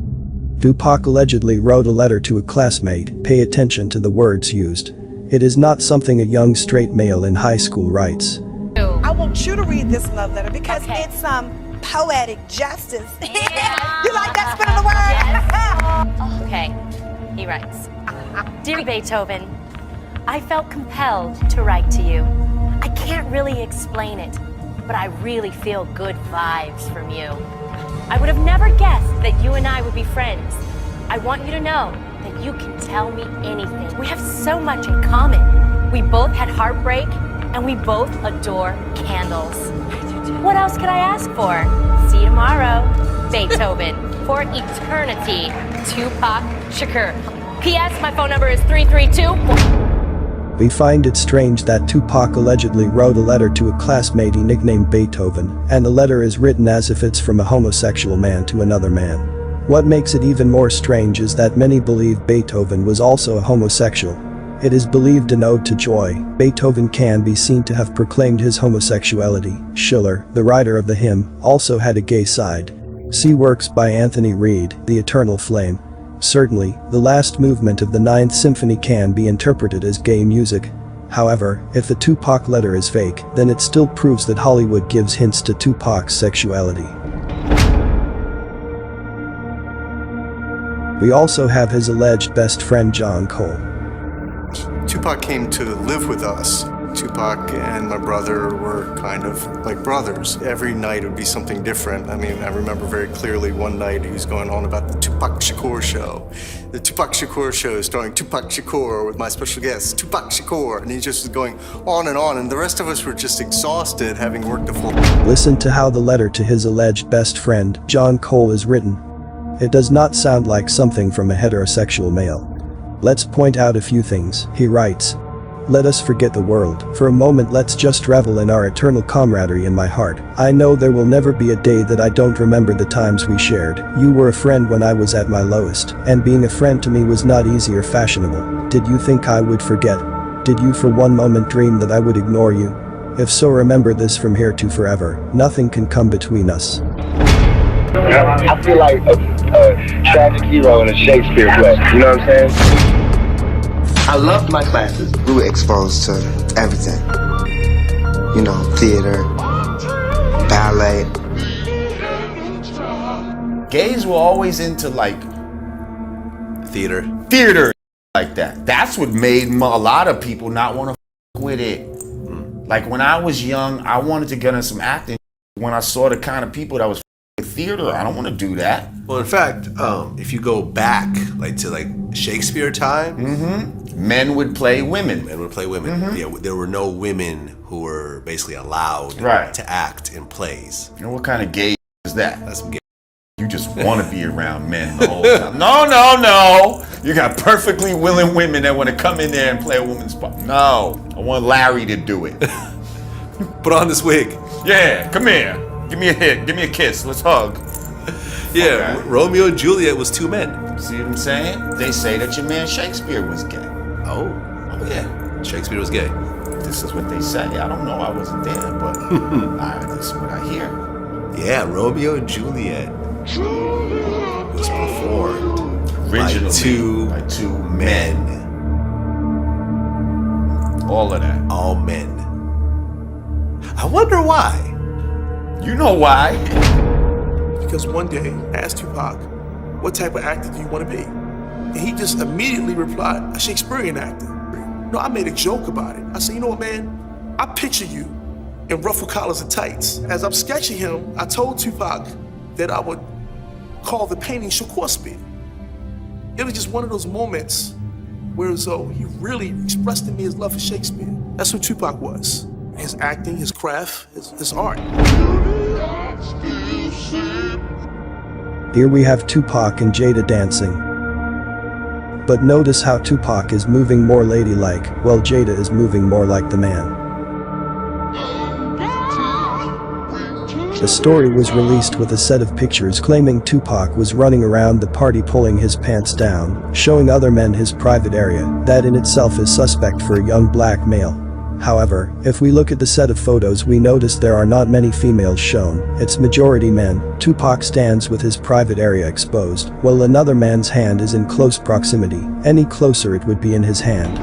Tupac allegedly wrote a letter to a classmate. Pay attention to the words used. It is not something a young straight male in high school writes. I want you to read this love letter because it's poetic justice. Yeah. You like that spin of the word? Yes. Okay, he writes. Dear Beethoven, I felt compelled to write to you. I can't really explain it, but I really feel good vibes from you. I would have never guessed that you and I would be friends. I want you to know that you can tell me anything. We have so much in common. We both had heartbreak, and we both adore candles. What else could I ask for? See you tomorrow, Beethoven. For eternity, Tupac Shakur. P.S. My phone number is 332. We find it strange that Tupac allegedly wrote a letter to a classmate he nicknamed Beethoven, and the letter is written as if it's from a homosexual man to another man. What makes it even more strange is that many believe Beethoven was also a homosexual. It is believed in Ode to Joy, Beethoven can be seen to have proclaimed his homosexuality. Schiller, the writer of the hymn, also had a gay side. See works by Anthony Reed, The Eternal Flame. Certainly, the last movement of the Ninth Symphony can be interpreted as gay music. However, if the Tupac letter is fake, then it still proves that Hollywood gives hints to Tupac's sexuality. We also have his alleged best friend John Cole. Tupac came to live with us. Tupac and my brother were kind of like brothers. Every night it would be something different. I mean, I remember very clearly one night he was going on about the Tupac Shakur show. The Tupac Shakur show starring Tupac Shakur with my special guest, Tupac Shakur. And he just was going on, and the rest of us were just exhausted having worked the full. Listen to how the letter to his alleged best friend, John Cole, is written. It does not sound like something from a heterosexual male. Let's point out a few things. He writes, "Let us forget the world. For a moment let's just revel in our eternal camaraderie in my heart. I know there will never be a day that I don't remember the times we shared. You were a friend when I was at my lowest, and being a friend to me was not easy or fashionable. Did you think I would forget? Did you for one moment dream that I would ignore you? If so, remember this from here to forever. Nothing can come between us." I feel like a tragic hero in a Shakespeare play. You know what I'm saying? I loved my classes. We were exposed to everything. You know, theater, ballet. Gays were always into like theater like that. That's what made a lot of people not want to f with it. Like when I was young, I wanted to get into some acting. When I saw the kind of people that was with theater, I don't want to do that. Well, in fact, if you go back to Shakespeare time, men would play women. Yeah, there were no women who were basically allowed to act in plays. You know what kind of gay is that? That's some gay. You just want to be around men the whole time. No. You got perfectly willing women that want to come in there and play a woman's part. No, I want Larry to do it. Put on this wig. Yeah, come here. Give me a hit. Give me a kiss. Let's hug. Yeah, okay. Romeo and Juliet was two men. See what I'm saying? They say that your man Shakespeare was gay. Oh yeah. Shakespeare was gay. This is what they say. I don't know. I wasn't there, but this is what I hear. Yeah, Romeo and Juliet was performed originally by two men. All of that. All men. I wonder why. You know why. Because one day I asked Tupac, what type of actor do you want to be? And he just immediately replied, a Shakespearean actor. No, I made a joke about it. I said, you know what, man? I picture you in ruffled collars and tights. As I'm sketching him, I told Tupac that I would call the painting Shakur speed. It was just one of those moments where as though he really expressed to me his love for Shakespeare. That's what Tupac was. His acting, his craft, his art. Here we have Tupac and Jada dancing. But notice how Tupac is moving more ladylike, while Jada is moving more like the man. The story was released with a set of pictures claiming Tupac was running around the party pulling his pants down, showing other men his private area. That in itself is suspect for a young black male. However, if we look at the set of photos, we notice there are not many females shown. It's majority men. Tupac stands with his private area exposed, while another man's hand is in close proximity. Any closer it would be in his hand.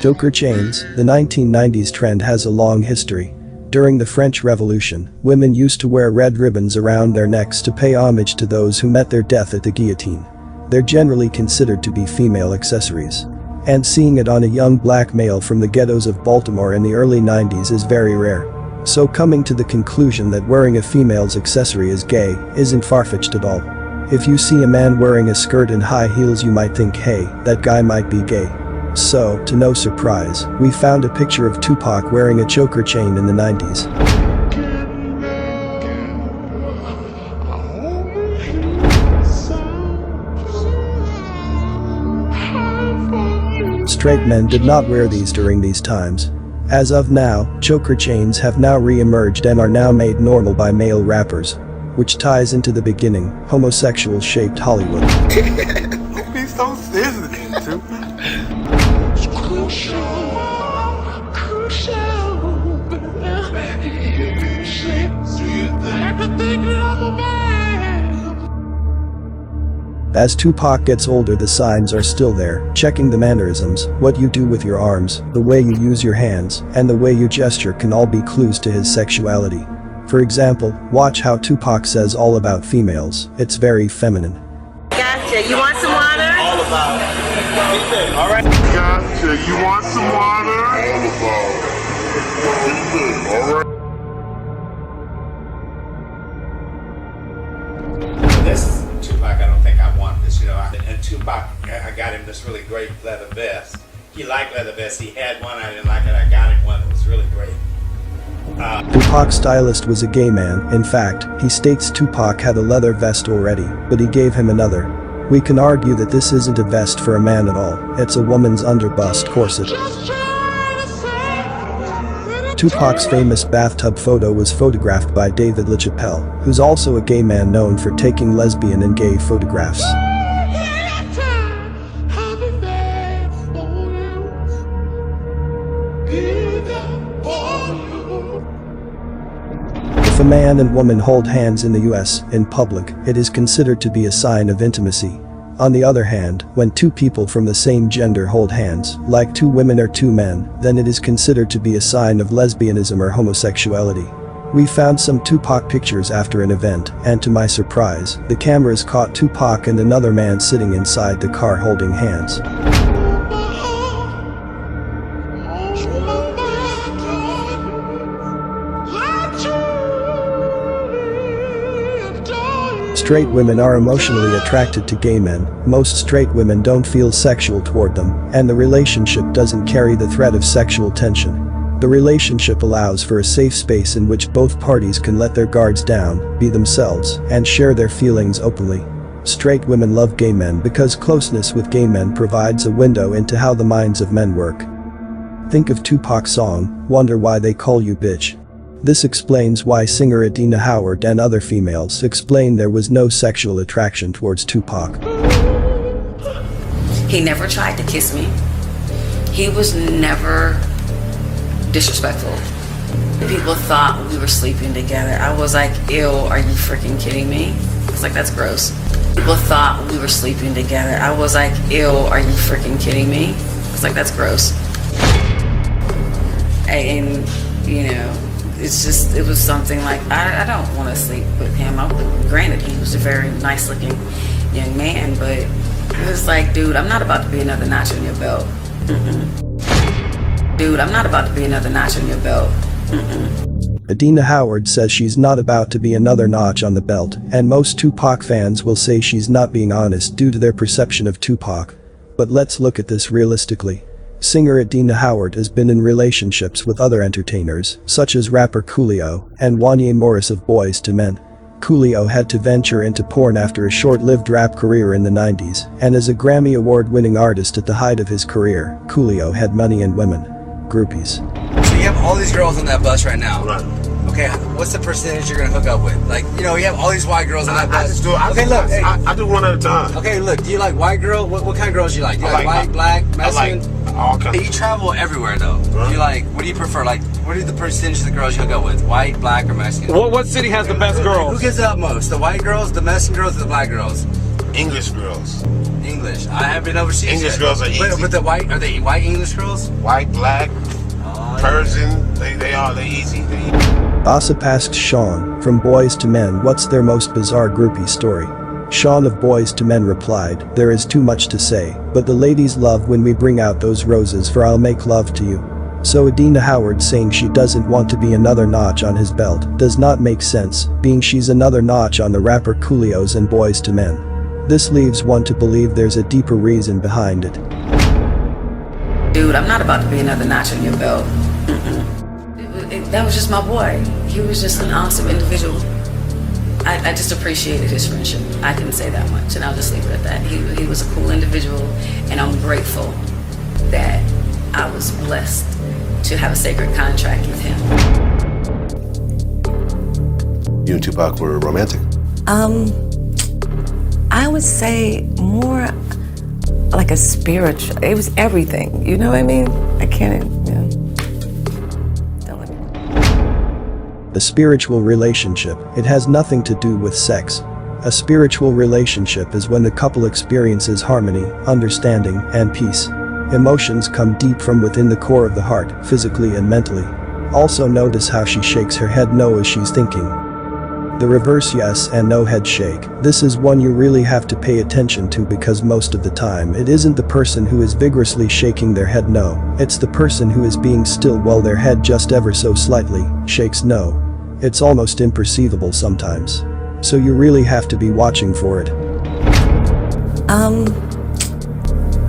Choker chains. The 1990s trend has a long history. During the French Revolution, women used to wear red ribbons around their necks to pay homage to those who met their death at the guillotine. They're generally considered to be female accessories. And seeing it on a young black male from the ghettos of Baltimore in the early 90s is very rare. So coming to the conclusion that wearing a female's accessory is gay isn't far-fetched at all. If you see a man wearing a skirt and high heels, you might think, hey, that guy might be gay. So, to no surprise, we found a picture of Tupac wearing a choker chain in the 90s. Straight men did not wear these during these times. As of now, choker chains have now re-emerged and are now made normal by male rappers, which ties into the beginning, homosexual-shaped Hollywood. Don't be so sensitive. As Tupac gets older, the signs are still there, checking the mannerisms, what you do with your arms, the way you use your hands, and the way you gesture can all be clues to his sexuality. For example, watch how Tupac says all about females. It's very feminine. Gotcha, you want some water? All about it. All right. Gotcha, you want some water? All about it. All right. This Tupac, I don't think I want this, and Tupac, I got him this really great leather vest. He liked leather vests. He had one, I didn't like it. I got him one that was really great. Tupac's stylist was a gay man. In fact, he states Tupac had a leather vest already, but he gave him another. We can argue that this isn't a vest for a man at all, it's a woman's underbust corset. Tupac's famous bathtub photo was photographed by David LaChapelle, who's also a gay man known for taking lesbian and gay photographs. If a man and woman hold hands in the US, in public, it is considered to be a sign of intimacy. On the other hand, when two people from the same gender hold hands, like two women or two men, then it is considered to be a sign of lesbianism or homosexuality. We found some Tupac pictures after an event, and to my surprise, the cameras caught Tupac and another man sitting inside the car holding hands. Straight women are emotionally attracted to gay men. Most straight women don't feel sexual toward them, and the relationship doesn't carry the threat of sexual tension. The relationship allows for a safe space in which both parties can let their guards down, be themselves, and share their feelings openly. Straight women love gay men because closeness with gay men provides a window into how the minds of men work. Think of Tupac's song, Wonder Why They Call You Bitch. This explains why singer Adina Howard and other females explain there was no sexual attraction towards Tupac. He never tried to kiss me. He was never disrespectful. People thought we were sleeping together. I was like, ew, are you freaking kidding me? I was like, that's gross. People thought we were sleeping together. I was like, ew, are you freaking kidding me? I was like, that's gross. And, you know, it was something like, I don't want to sleep with him. Granted, he was a very nice looking young man, but it was like, dude, I'm not about to be another notch on your belt. Dude, I'm not about to be another notch on your belt. Adina Howard says she's not about to be another notch on the belt, and most Tupac fans will say she's not being honest due to their perception of Tupac. But let's look at this realistically. Singer Adina Howard has been in relationships with other entertainers, such as rapper Coolio and Wanya Morris of Boyz II Men. Coolio had to venture into porn after a short-lived rap career in the 90s, and as a Grammy Award-winning artist at the height of his career, Coolio had money and women. Groupies. So you have all these girls on that bus right now. Right. Okay, what's the percentage you're gonna hook up with? Like, you know, you have all these white girls on that bus. I do one at a time. Okay, look, do you like white girl? What kind of girls do you like? Do you like white, black, Mexican? All kinds. You travel everywhere though. Right. Do you like, what do you prefer? Like, what are the percentage of the girls you hook up with? White, black, or Mexican? What city has the best girls? Who gives it up most? The white girls, the Mexican girls, or the black girls? English girls. English. I haven't been overseas. English girls are easy. But the white, are they white English girls? White, black, Persian, they easy. Asap asked Sean from Boyz II Men what's their most bizarre groupie story. Sean of Boyz II Men replied, there is too much to say, but the ladies love when we bring out those roses for I'll make love to you. So Adina Howard saying she doesn't want to be another notch on his belt does not make sense, being she's another notch on the rapper Coolio's and Boyz II Men. This leaves one to believe there's a deeper reason behind it. Dude, I'm not about to be another notch on your belt. That was just my boy. He was just an awesome individual. I just appreciated his friendship. I can say that much, and I'll just leave it at that. He was a cool individual, and I'm grateful that I was blessed to have a sacred contract with him. You and Tupac were romantic? I would say more like a spiritual. It was everything. You know what I mean? I can't, you know. A spiritual relationship, it has nothing to do with sex. A spiritual relationship is when the couple experiences harmony, understanding, and peace. Emotions come deep from within the core of the heart, physically and mentally. Also notice how she shakes her head no as she's thinking. The reverse yes and no head shake, this is one you really have to pay attention to because most of the time it isn't the person who is vigorously shaking their head no, it's the person who is being still while their head just ever so slightly shakes no. It's almost imperceivable sometimes. So you really have to be watching for it.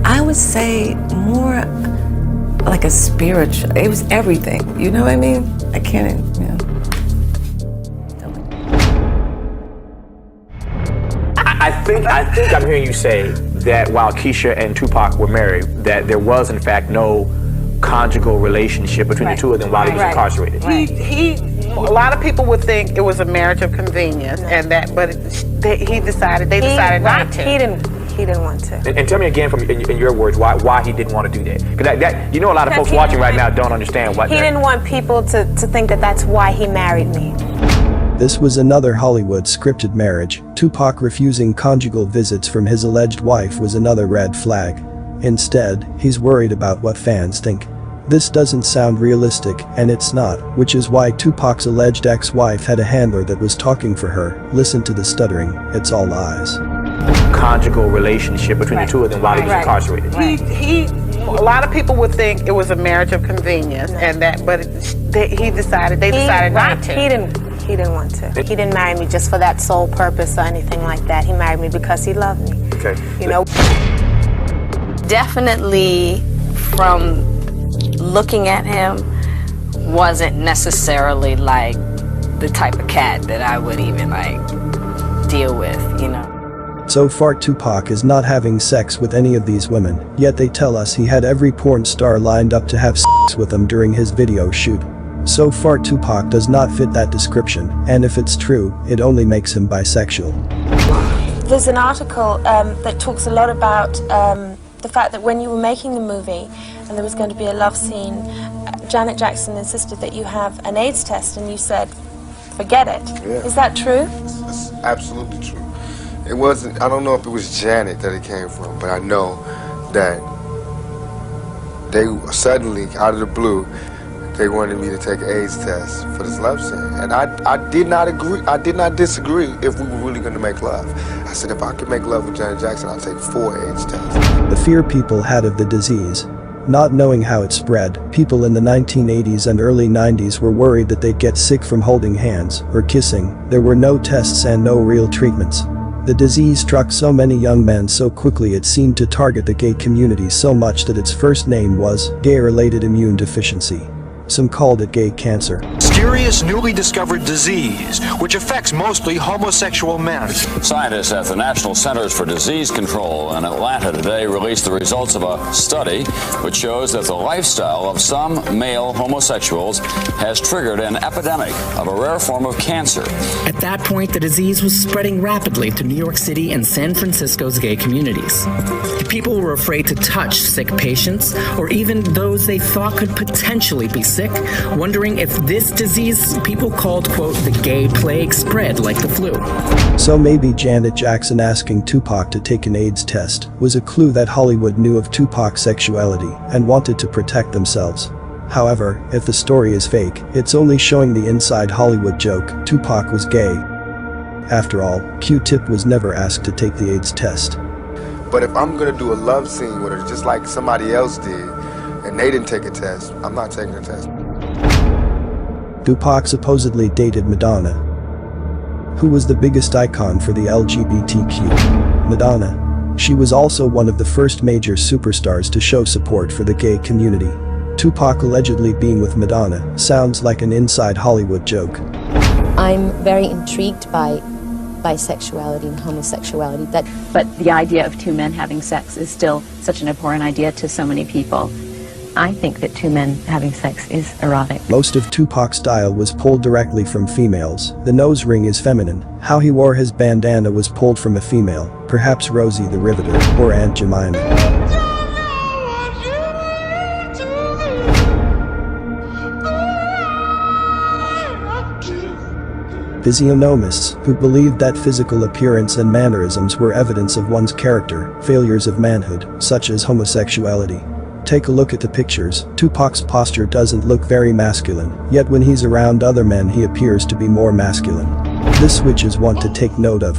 I would say more like a spiritual. It was everything. You know what I mean? I can't, you know. I think I'm hearing you say that while Keisha and Tupac were married, that there was in fact no conjugal relationship between the two of them while he was incarcerated. A lot of people would think it was a marriage of convenience, and that, but they decided not to. He didn't want to. And tell me again, in your words, why he didn't want to do that? Because you know, a lot of folks watching right now don't understand why. He didn't want people to think that that's why he married me. This was another Hollywood scripted marriage. Tupac refusing conjugal visits from his alleged wife was another red flag. Instead, he's worried about what fans think. This doesn't sound realistic, and it's not, which is why Tupac's alleged ex-wife had a handler that was talking for her. Listen to the stuttering, it's all lies. Conjugal relationship between the two of them while he was incarcerated. A lot of people would think it was a marriage of convenience, and that, but they decided not to. He didn't want to. He didn't marry me just for that sole purpose or anything like that. He married me because he loved me. Okay. You know. Definitely from looking at him wasn't necessarily like the type of cat that I would even like deal with, you know. So far Tupac is not having sex with any of these women, yet they tell us he had every porn star lined up to have sex with him during his video shoot. So far Tupac does not fit that description, and if it's true, it only makes him bisexual. There's an article that talks a lot about the fact that when you were making the movie and there was going to be a love scene, Janet Jackson insisted that you have an AIDS test, and you said, forget it. Yeah. Is that true? It's absolutely true. It wasn't, I don't know if it was Janet that it came from, but I know that they suddenly, out of the blue, they wanted me to take an AIDS test for this love scene. And I did not agree, I did not disagree if we were really going to make love. I said, if I could make love with Janet Jackson, I'll take 4 AIDS tests. The fear people had of the disease, not knowing how it spread, people in the 1980s and early 90s were worried that they'd get sick from holding hands or kissing. There were no tests and no real treatments. The disease struck so many young men so quickly it seemed to target the gay community so much that its first name was gay-related immune deficiency. Some called it gay cancer. Mysterious newly discovered disease, which affects mostly homosexual men. Scientists at the National Centers for Disease Control in Atlanta today released the results of a study which shows that the lifestyle of some male homosexuals has triggered an epidemic of a rare form of cancer. At that point, the disease was spreading rapidly to New York City and San Francisco's gay communities. People were afraid to touch sick patients or even those they thought could potentially be sick, wondering if this disease people called, quote, the gay plague spread like the flu. So maybe Janet Jackson asking Tupac to take an AIDS test was a clue that Hollywood knew of Tupac's sexuality and wanted to protect themselves. However, if the story is fake, it's only showing the inside Hollywood joke, Tupac was gay. After all, Q-Tip was never asked to take the AIDS test. But if I'm gonna do a love scene with her just like somebody else did, and they didn't take a test, I'm not taking a test. Tupac supposedly dated Madonna, who was the biggest icon for the LGBTQ. Madonna. She was also one of the first major superstars to show support for the gay community. Tupac allegedly being with Madonna sounds like an inside Hollywood joke. I'm very intrigued by bisexuality and homosexuality, but the idea of two men having sex is still such an abhorrent idea to so many people. I think that two men having sex is erotic. Most of Tupac's style was pulled directly from females. The nose ring is feminine. How he wore his bandana was pulled from a female, perhaps Rosie the Riveter or Aunt Jemima. Physiognomists, who believed that physical appearance and mannerisms were evidence of one's character, failures of manhood, such as homosexuality. Take a look at the pictures. Tupac's posture doesn't look very masculine, yet when he's around other men he appears to be more masculine. This switch is one to take note of.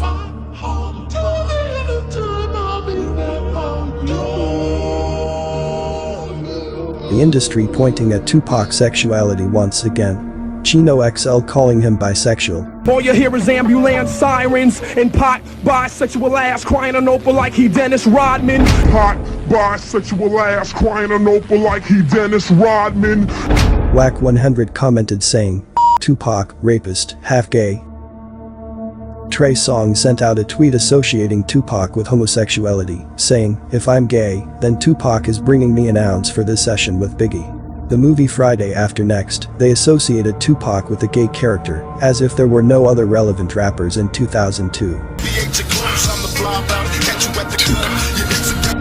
The industry pointing at Tupac's sexuality once again. Chino XL calling him bisexual. All you hear is ambulance sirens and pot bisexual ass crying on Opal like he Dennis Rodman. Hot bisexual ass crying on Opal like he Dennis Rodman. Whack 100 commented saying, Tupac, rapist, half gay. Trey Songz sent out a tweet associating Tupac with homosexuality, saying, if I'm gay, then Tupac is bringing me an ounce for this session with Biggie. The movie Friday After Next, they associated Tupac with a gay character, as if there were no other relevant rappers in 2002.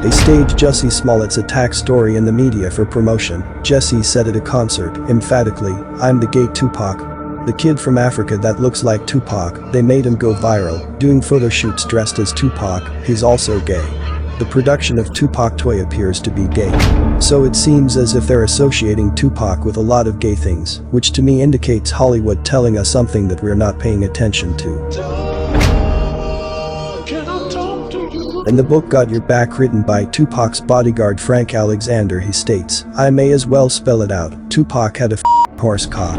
They staged Jussie Smollett's attack story in the media for promotion. Jussie said at a concert, emphatically, I'm the gay Tupac. The kid from Africa that looks like Tupac, they made him go viral, doing photo shoots dressed as Tupac, he's also gay. The production of Tupac toy appears to be gay. So it seems as if they're associating Tupac with a lot of gay things, which to me indicates Hollywood telling us something that we're not paying attention to. In the book Got Your Back, written by Tupac's bodyguard Frank Alexander, he states, I may as well spell it out, Tupac had a horse cock.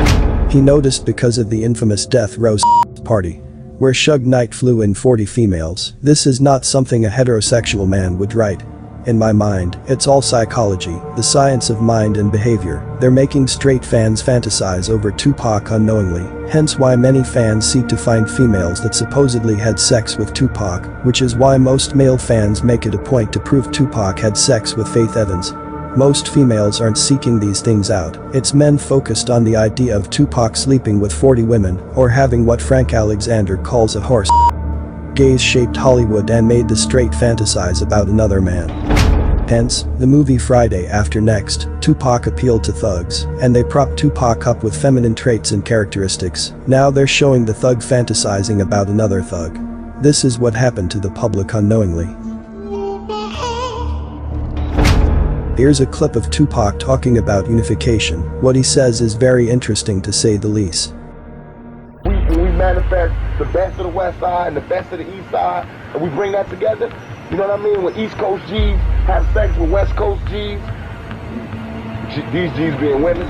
He noticed because of the infamous Death Row party, where Suge Knight flew in 40 females. This is not something a heterosexual man would write. In my mind, it's all psychology, the science of mind and behavior. They're making straight fans fantasize over Tupac unknowingly, hence why many fans seek to find females that supposedly had sex with Tupac, which is why most male fans make it a point to prove Tupac had sex with Faith Evans. Most females aren't seeking these things out, it's men focused on the idea of Tupac sleeping with 40 women, or having what Frank Alexander calls a horse. Gays shaped Hollywood and made the straight fantasize about another man. Hence, the movie Friday After Next, Tupac appealed to thugs, and they propped Tupac up with feminine traits and characteristics. Now they're showing the thug fantasizing about another thug. This is what happened to the public unknowingly. Here's a clip of Tupac talking about unification. What he says is very interesting to say the least. We manifest the best of the West Side and the best of the East Side, and we bring that together. You know what I mean? When East Coast G's have sex with West Coast G's, these G's being women.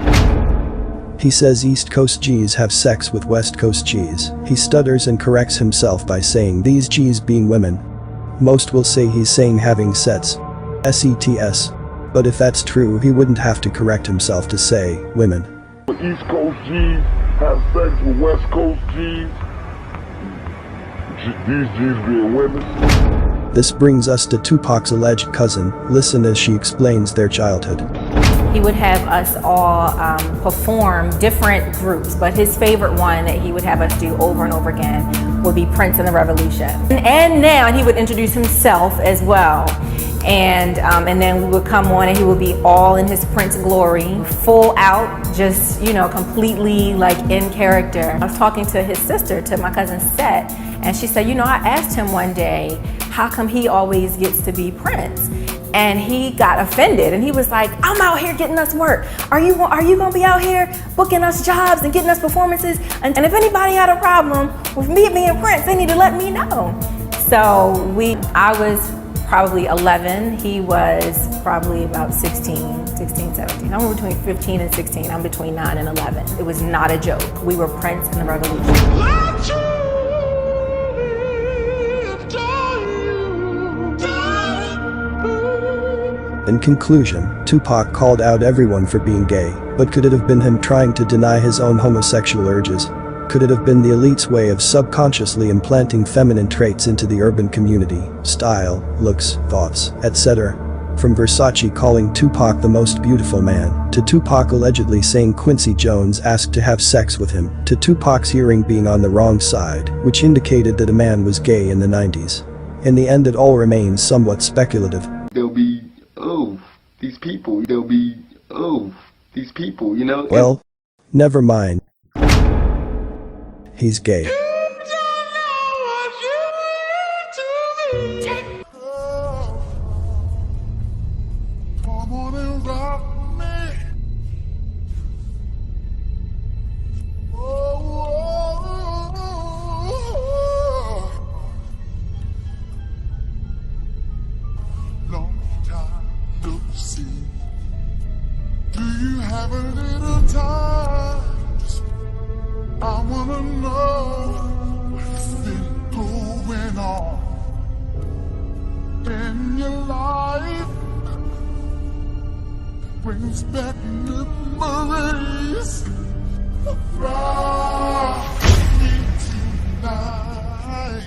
He says East Coast G's have sex with West Coast G's. He stutters and corrects himself by saying these G's being women. Most will say he's saying having sets. SETS. But if that's true, he wouldn't have to correct himself to say women. When East Coast G's have sex with West Coast G's, these G's being women. This brings us to Tupac's alleged cousin. Listen as she explains their childhood. He would have us all perform different groups, but his favorite one that he would have us do over and over again would be Prince and the Revolution. And now he would introduce himself as well. And then we would come on and he would be all in his Prince glory, full out, just, you know, completely like in character. I was talking to his sister, to my cousin Seth, and she said, you know, I asked him one day, how come he always gets to be Prince? And he got offended and he was like, I'm out here getting us work. Are you gonna be out here booking us jobs and getting us performances? And if anybody had a problem with me being Prince, they need to let me know. So I was probably 11, he was probably about 16, 17. I'm between 15 and 16, I'm between 9 and 11. It was not a joke. We were Prince and the Revolution. In conclusion, Tupac called out everyone for being gay, but could it have been him trying to deny his own homosexual urges? Could it have been the elite's way of subconsciously implanting feminine traits into the urban community, style, looks, thoughts, etc.? From Versace calling Tupac the most beautiful man, to Tupac allegedly saying Quincy Jones asked to have sex with him, to Tupac's hearing being on the wrong side, which indicated that a man was gay in the 90s. In the end, it all remains somewhat speculative. They'll be, oh, these people, they'll be, oh, these people, you know? Well, never mind. He's gay. Come on and rock me. Long time no see. Do you have a little time? I wanna know what's been going on in your life. Brings back memories. Rock me tonight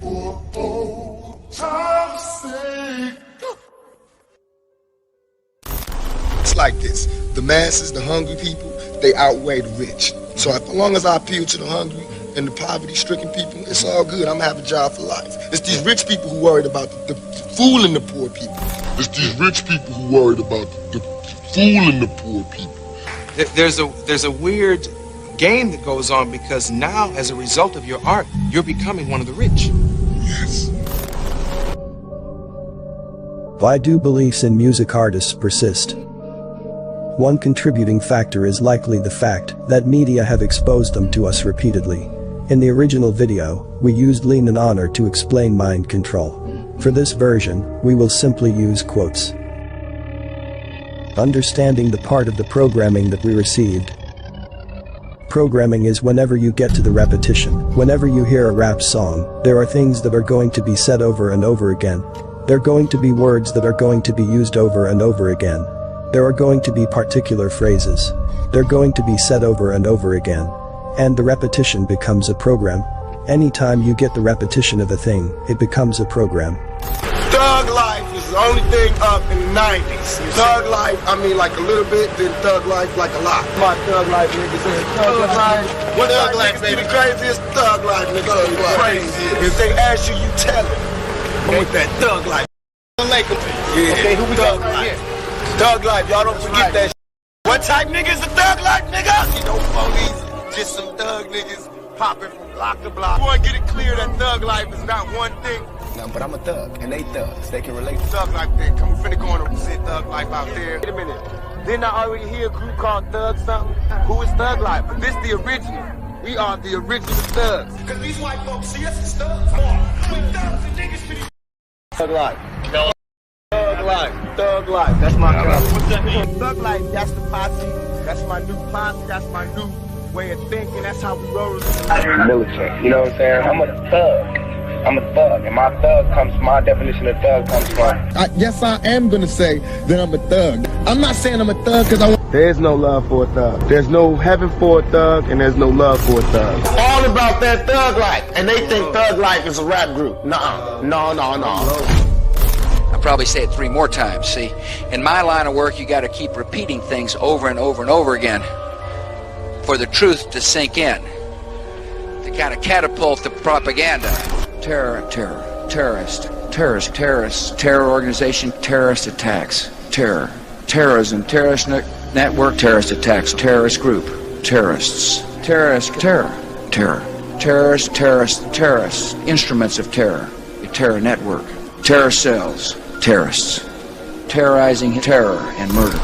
for old time's sake. It's like this. The masses, the hungry people, they outweigh the rich. So as long as I appeal to the hungry and the poverty-stricken people, it's all good. I'm gonna have a job for life. It's these rich people who worried about the fooling the poor people. It's these rich people who worried about the fooling the poor people. There's a weird game that goes on because now, as a result of your art, you're becoming one of the rich. Yes. Why do beliefs in music artists persist? One contributing factor is likely the fact that media have exposed them to us repeatedly. In the original video, we used lean and honor to explain mind control. For this version, we will simply use quotes. Understanding the part of the programming that we received. Programming is whenever you get to the repetition. Whenever you hear a rap song, there are things that are going to be said over and over again. They're going to be words that are going to be used over and over again. There are going to be particular phrases. They're going to be said over and over again. And the repetition becomes a program. Anytime you get the repetition of a thing, it becomes a program. Thug life is the only thing up in the 90s. Thug life, I mean like a little bit, then thug life like a lot. My thug life niggas in thug life. What thug life niggas be the craziest? Thug life niggas be the craziest. If they ask you, you tell it. I'm with that thug life. Yeah. Okay, who we thug life? Thug life, y'all don't forget that. What type niggas a thug life, nigga? You know, police, just some thug niggas popping from block to block. I want to get it clear that thug life is not one thing. No, but I'm a thug, and they thugs. They can relate to thug life. Then come finna go on and present thug life out there. Wait a minute. Didn't I already hear a group called Thug something? Who is Thug Life? But this the original. We are the original thugs. Cause these white folks see us as thugs. We thugs and niggas for these. Thug Life. No. Thug Life. Thug Life. That's my color. What's that mean? Thug Life, that's the posse. That's my new posse. That's my new way of thinking. That's how we roll. Militant. You know what I'm saying? I'm a thug. I'm a thug, and my definition of thug comes from. Yes, I am gonna say that I'm a thug. I'm not saying I'm a thug because I want. There's no love for a thug. There's no heaven for a thug, and there's no love for a thug. All about that thug life, and they think thug life is a rap group. Nuh-uh. No. I'll probably say it 3 more times. See, in my line of work, you got to keep repeating things over and over and over again for the truth to sink in, to kind of catapult the propaganda. Terrorist, terror organization, terrorist attacks, terrorism, terrorist network, terrorist attacks, terrorist group, terrorists, terrorist, terrorists, instruments of terror, a terror network, terror cells, terrorists, terrorizing terror and murder.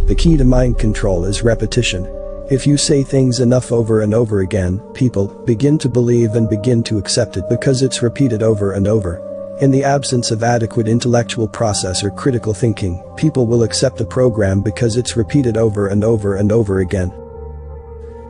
The key to mind control is repetition. If you say things enough over and over again, people begin to believe and begin to accept it because it's repeated over and over. In the absence of adequate intellectual process or critical thinking, people will accept the program because it's repeated over and over and over again.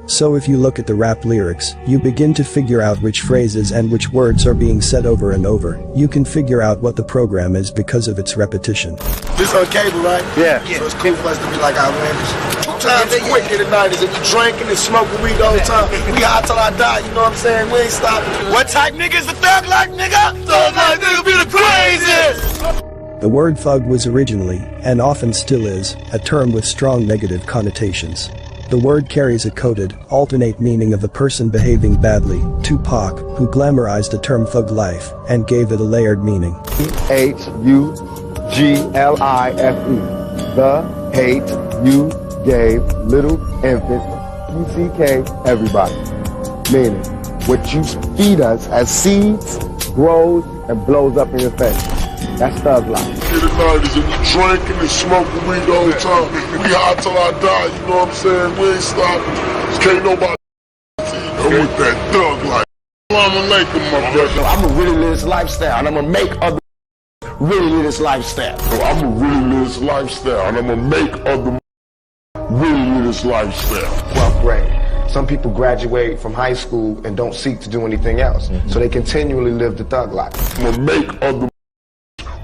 So if you look at the rap lyrics, you begin to figure out which phrases and which words are being said over and over. You can figure out what the program is because of its repetition. This on cable, right? Yeah. So it's cool for us to be like outlandish. 2 times quick in the 90s, if you drinking and smoking weed all the time, we high till I die, you know what I'm saying? We ain't stopping. What type nigga is the thug life nigga? Thug life nigga be the craziest! The word thug was originally, and often still is, a term with strong negative connotations. The word carries a coded, alternate meaning of the person behaving badly. Tupac, who glamorized the term thug life, and gave it a layered meaning. H-U-G-L-I-F-E. The hate you gave little infant, U-C-K, everybody. Meaning, what you feed us as seeds grows and blows up in your face. That's thug life. In the 90s, and we drinking and smoking weed all the time. We high till I die, you know what I'm saying? We ain't stopping. Can't nobody I'm with that thug life. Assalamu alaikum, my brother. I'm gonna really live this lifestyle, and I'm gonna make other really live this lifestyle. So I'm gonna really live this lifestyle, and I'm gonna make other really live this lifestyle. 12th grade. Some people graduate from high school and don't seek to do anything else. So they continually live the thug life. I'm gonna make other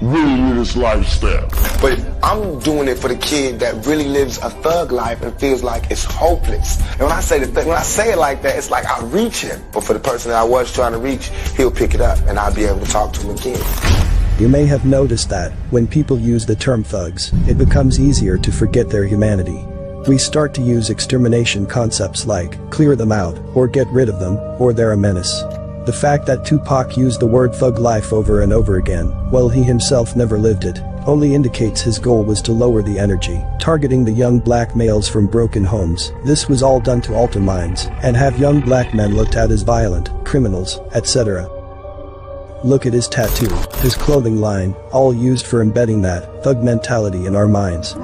really live this lifestyle. But I'm doing it for the kid that really lives a thug life and feels like it's hopeless. And when I say it like that, it's like I reach him. But for the person that I was trying to reach, he'll pick it up and I'll be able to talk to him again. You may have noticed that, when people use the term thugs, it becomes easier to forget their humanity. We start to use extermination concepts like, clear them out, or get rid of them, or they're a menace. The fact that Tupac used the word thug life over and over again, while he himself never lived it, only indicates his goal was to lower the energy, targeting the young black males from broken homes. This was all done to alter minds, and have young black men looked at as violent, criminals, etc. Look at his tattoo, his clothing line, all used for embedding that thug mentality in our minds.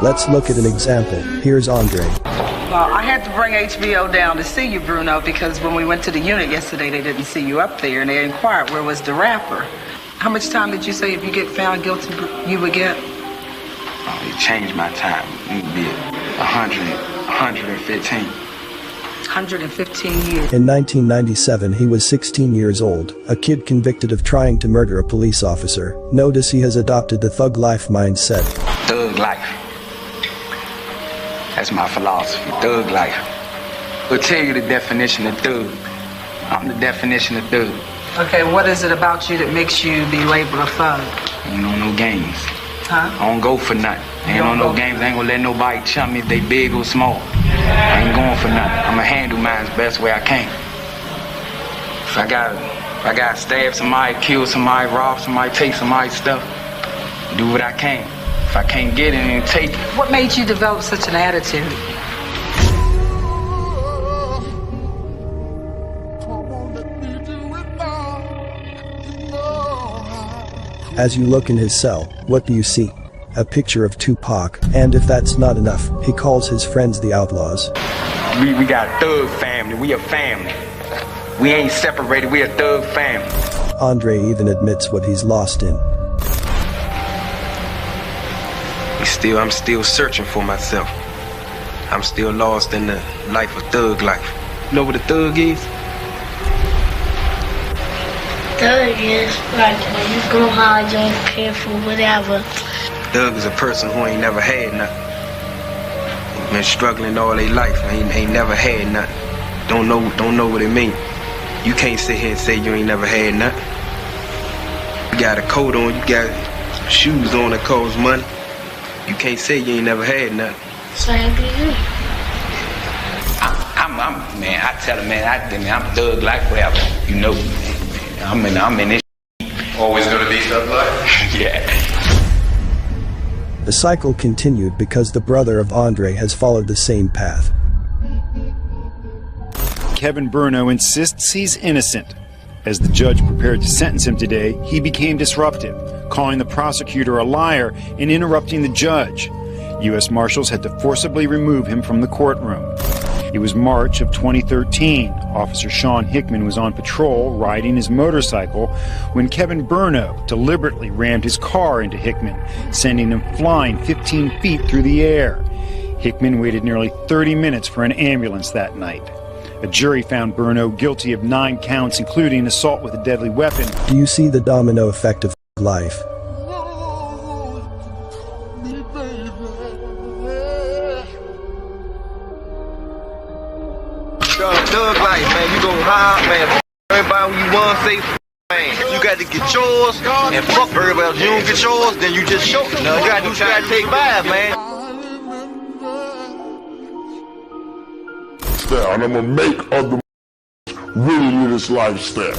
Let's look at an example. Here's Andre. Well, I had to bring HBO down to see you, Bruno, because when we went to the unit yesterday, they didn't see you up there, and they inquired where was the rapper. How much time did you say if you get found guilty you would get? Oh, it changed my time. It would be 115. 115 years. In 1997 he was 16 years old, a kid convicted of trying to murder a police officer. Notice he has adopted the thug life mindset. Thug life. That's my philosophy, thug life. We'll tell you the definition of thug. I'm the definition of thug. Okay, what is it about you that makes you be labeled a thug? I ain't on no games. Huh? I don't go for nothing. I ain't on no games. I ain't gonna let nobody chum me if they big or small. I ain't going for nothing. I'ma handle mine the best way I can. If I gotta stab somebody, kill somebody, rob somebody, take somebody's stuff, do what I can. If I can't get it, then take it. What made you develop such an attitude? As you look in his cell, what do you see? A picture of Tupac, and if that's not enough, he calls his friends the Outlaws. We got a thug family, we a family. We ain't separated, we a thug family. Andre even admits what he's lost in. I'm still searching for myself. I'm still lost in the life of thug life. You know what a thug is? Thug is like when you go hard, you don't care for whatever. Thug is a person who ain't never had nothing. Been struggling all their life, ain't never had nothing. Don't know what it mean. You can't sit here and say you ain't never had nothing. You got a coat on, you got some shoes on that cost money. You can't say you ain't never had nothing. Same to you. Man, I tell him, man, I'm thug life forever. You know, I'm in this. Always gonna be thug life? Yeah. The cycle continued because the brother of Andre has followed the same path. Kevin Bruno insists he's innocent. As the judge prepared to sentence him today, he became disruptive, calling the prosecutor a liar and interrupting the judge. U.S. Marshals had to forcibly remove him from the courtroom. It was March of 2013. Officer Sean Hickman was on patrol riding his motorcycle when Kevin Bruno deliberately rammed his car into Hickman, sending him flying 15 feet through the air. Hickman waited nearly 30 minutes for an ambulance that night. A jury found Bruno guilty of 9 counts, including assault with a deadly weapon. Do you see the domino effect of life? Thug life, man. You go hard, man. Everybody who you want say, man. You got to get yours, and fuck everybody else. You don't get yours, then you just show. No, you gotta do what you gotta take by, man. And I'm gonna make other really live this lifestyle.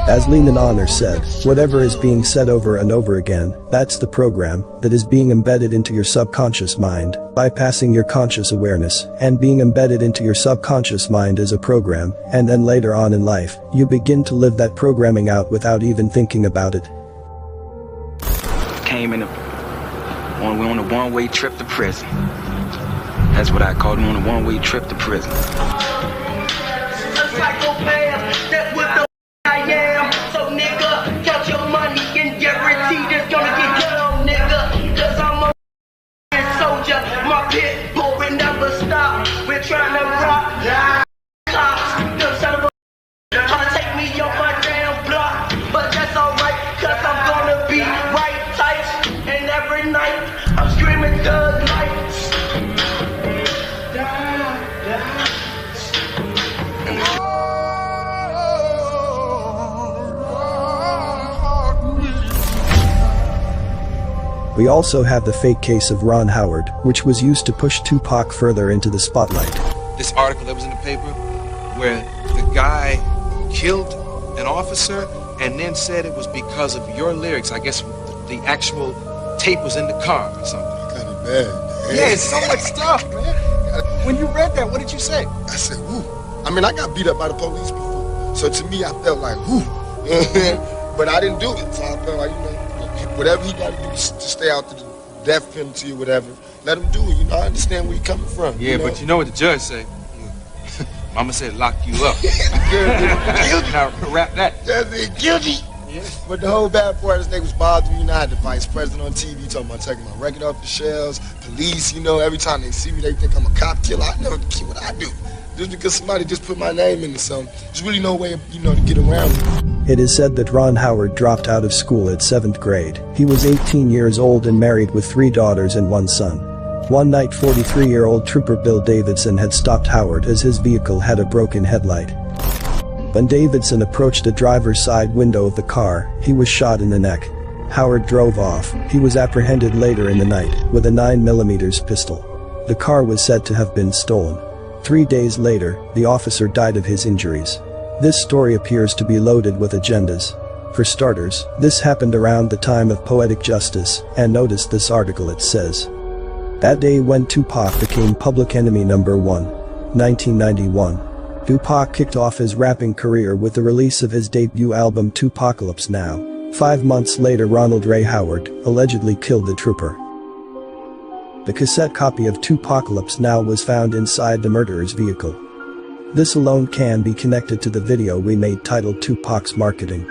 As Lean and Honor said, whatever is being said over and over again, that's the program that is being embedded into your subconscious mind, bypassing your conscious awareness, and being embedded into your subconscious mind is a program, and then later on in life, you begin to live that programming out without even thinking about it. Came in on a one-way trip to prison. That's what I called him, on a one-way trip to prison. We also have the fake case of Ron Howard, which was used to push Tupac further into the spotlight. This article that was in the paper where the guy killed an officer and then said it was because of your lyrics. I guess the actual tape was in the car or something. Kind of bad. Yeah, it's so much stuff, man. When you read that, what did you say? I said, whoo. I mean, I got beat up by the police before. So to me, I felt like, whoo. But I didn't do it. So I felt like, whatever he got to do to stay out to the death penalty or whatever, let him do it. I understand where you're coming from. Yeah, but you know what the judge said? Mama said lock you up. Guilty. Now rap that. Judge said guilty. Yeah. But the whole bad part is they was bothering me. I had the vice president on TV talking about taking my record off the shelves. Police, you know, every time they see me, they think I'm a cop killer. I never care what I do. Just because somebody just put my name into something, there's really no way, you know, to get around it. It is said that Ron Howard dropped out of school at 7th grade. He was 18 years old and married with 3 daughters and 1 son. One night, 43-year-old Trooper Bill Davidson had stopped Howard as his vehicle had a broken headlight. When Davidson approached the driver's side window of the car, he was shot in the neck. Howard drove off. He was apprehended later in the night with a 9mm pistol. The car was said to have been stolen. 3 days later, the officer died of his injuries. This story appears to be loaded with agendas. For starters, this happened around the time of poetic justice, and notice this article. It says, that day when Tupac became public enemy number 1. 1991. Tupac kicked off his rapping career with the release of his debut album Tupacalypse Now. 5 months later, Ronald Ray Howard allegedly killed the trooper. The cassette copy of Tupacalypse Now was found inside the murderer's vehicle. This alone can be connected to the video we made titled Tupac's Marketing.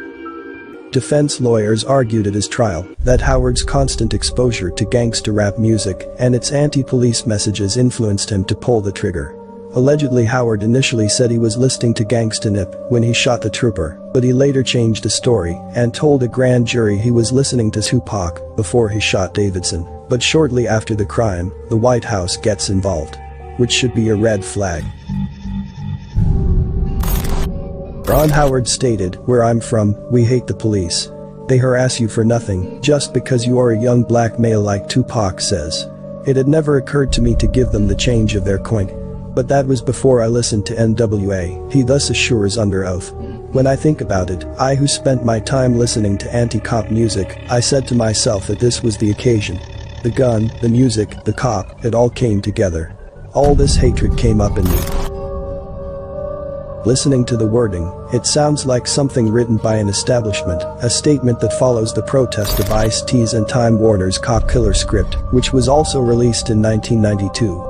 Defense lawyers argued at his trial that Howard's constant exposure to gangsta rap music and its anti-police messages influenced him to pull the trigger. Allegedly, Howard initially said he was listening to Gangsta Nip when he shot the trooper, but he later changed the story and told a grand jury he was listening to Tupac before he shot Davidson. But shortly after the crime, the White House gets involved, which should be a red flag. Ron Howard stated, "Where I'm from, we hate the police. They harass you for nothing, just because you are a young black male," like Tupac says. It had never occurred to me to give them the change of their coin. But that was before I listened to NWA, he thus assures under oath. When I think about it, I who spent my time listening to anti-cop music, I said to myself that this was the occasion. The gun, the music, the cop, it all came together. All this hatred came up in me. Listening to the wording, it sounds like something written by an establishment, a statement that follows the protest of Ice-T's and Time Warner's Cop Killer script, which was also released in 1992.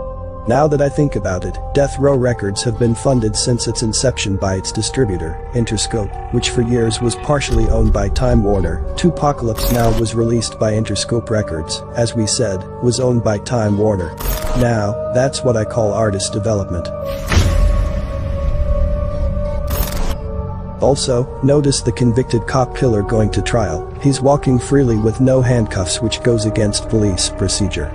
Now that I think about it, Death Row Records have been funded since its inception by its distributor, Interscope, which for years was partially owned by Time Warner. Tupacalypse Now was released by Interscope Records, as we said, was owned by Time Warner. Now, that's what I call artist development. Also, notice the convicted cop killer going to trial. He's walking freely with no handcuffs, which goes against police procedure.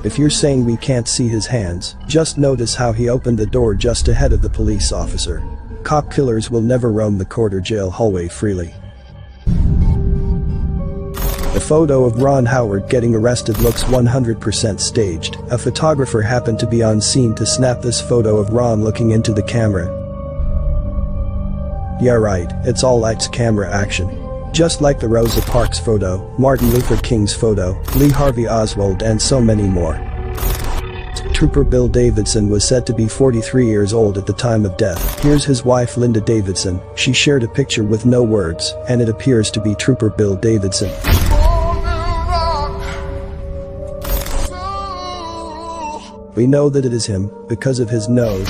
If you're saying we can't see his hands, just notice how he opened the door just ahead of the police officer. Cop killers will never roam the court or jail hallway freely. The photo of Ron Howard getting arrested looks 100% staged. A photographer happened to be on scene to snap this photo of Ron looking into the camera. Yeah, right, it's all lights, camera action. Just like the Rosa Parks photo, Martin Luther King's photo, Lee Harvey Oswald, and so many more. Trooper Bill Davidson was said to be 43 years old at the time of death. Here's his wife Linda Davidson. She shared a picture with no words, and it appears to be Trooper Bill Davidson. We know that it is him, because of his nose,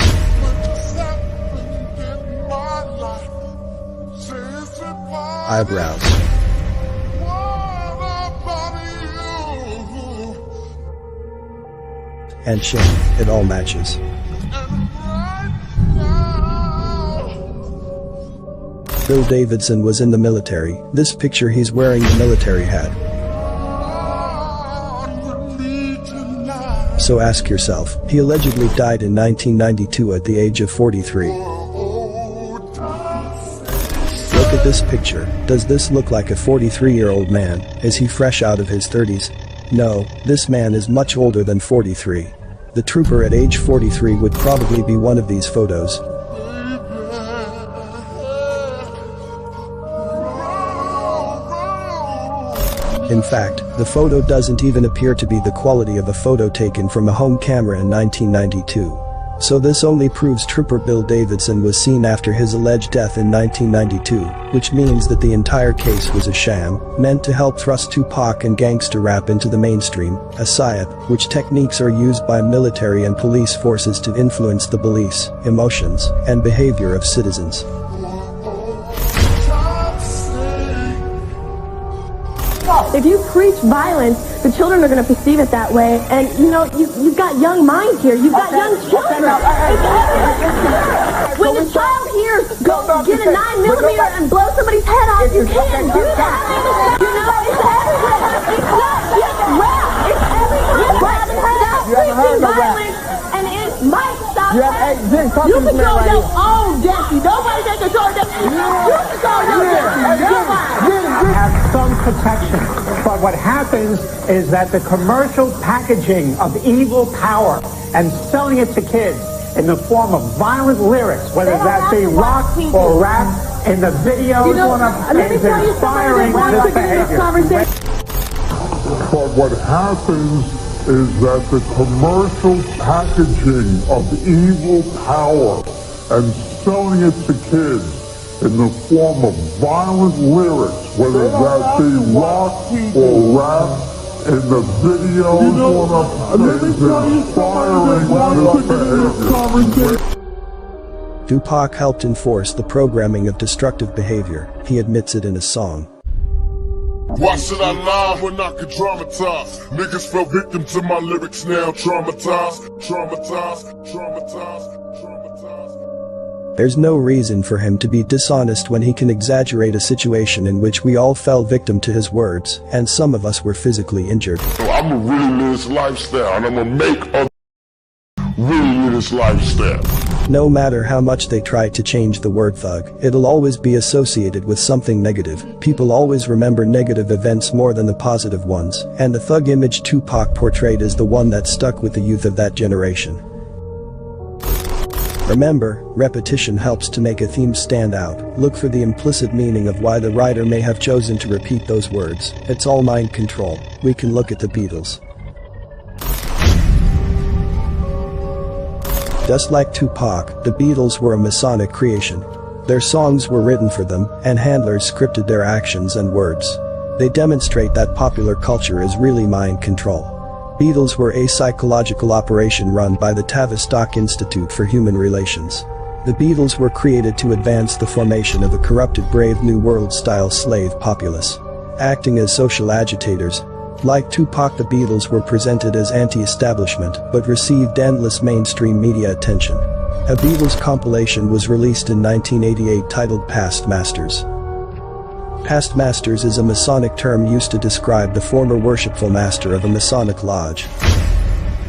eyebrows, and chin. It all matches. Bill Davidson was in the military. This picture, he's wearing the military hat. So ask yourself, he allegedly died in 1992 at the age of 43. Look at this picture. Does this look like a 43-year-old man? Is he fresh out of his 30s? No, this man is much older than 43. The trooper at age 43 would probably be one of these photos. In fact, the photo doesn't even appear to be the quality of a photo taken from a home camera in 1992. So this only proves Trooper Bill Davidson was seen after his alleged death in 1992, which means that the entire case was a sham, meant to help thrust Tupac and gangster rap into the mainstream, a psyop, which techniques are used by military and police forces to influence the beliefs, emotions, and behavior of citizens. If you preach violence, the children are going to perceive it that way. And, you know, you've got young minds here. You've got young children. When the child hears, go get a 9mm and blow somebody's head off, you can't do that. You know, it's everywhere. It's not just rap. It's everywhere. Stop preaching violence, and it might stop. You control your own destiny. Nobody can control your destiny. You control your destiny. Have some protection, but what happens is that the commercial packaging of evil power and selling it to kids in the form of violent lyrics, whether that be rock or rap, in the videos, is inspiring this behavior. But what happens is that the commercial packaging of evil power and selling it to kids in the form of violent lyrics, whether that be rock or rap, in the videos, is inspiring this behavior. Tupac helped enforce the programming of destructive behavior. He admits it in a song. Why should I lie when I could dramatize? Niggas fell victim to my lyrics now, traumatized. There's no reason for him to be dishonest when he can exaggerate a situation in which we all fell victim to his words, and some of us were physically injured. I'm gonna really live this lifestyle, and I'm gonna make others really live this lifestyle. No matter how much they try to change the word thug, it'll always be associated with something negative. People always remember negative events more than the positive ones, and the thug image Tupac portrayed is the one that stuck with the youth of that generation. Remember, repetition helps to make a theme stand out. Look for the implicit meaning of why the writer may have chosen to repeat those words. It's all mind control. We can look at the Beatles. Just like Tupac, the Beatles were a Masonic creation. Their songs were written for them, and handlers scripted their actions and words. They demonstrate that popular culture is really mind control. Beatles were a psychological operation run by the Tavistock Institute for Human Relations. The Beatles were created to advance the formation of a corrupted Brave New World-style slave populace. Acting as social agitators, like Tupac, the Beatles were presented as anti-establishment but received endless mainstream media attention. A Beatles compilation was released in 1988 titled Past Masters. Past Masters is a Masonic term used to describe the former worshipful master of a Masonic lodge.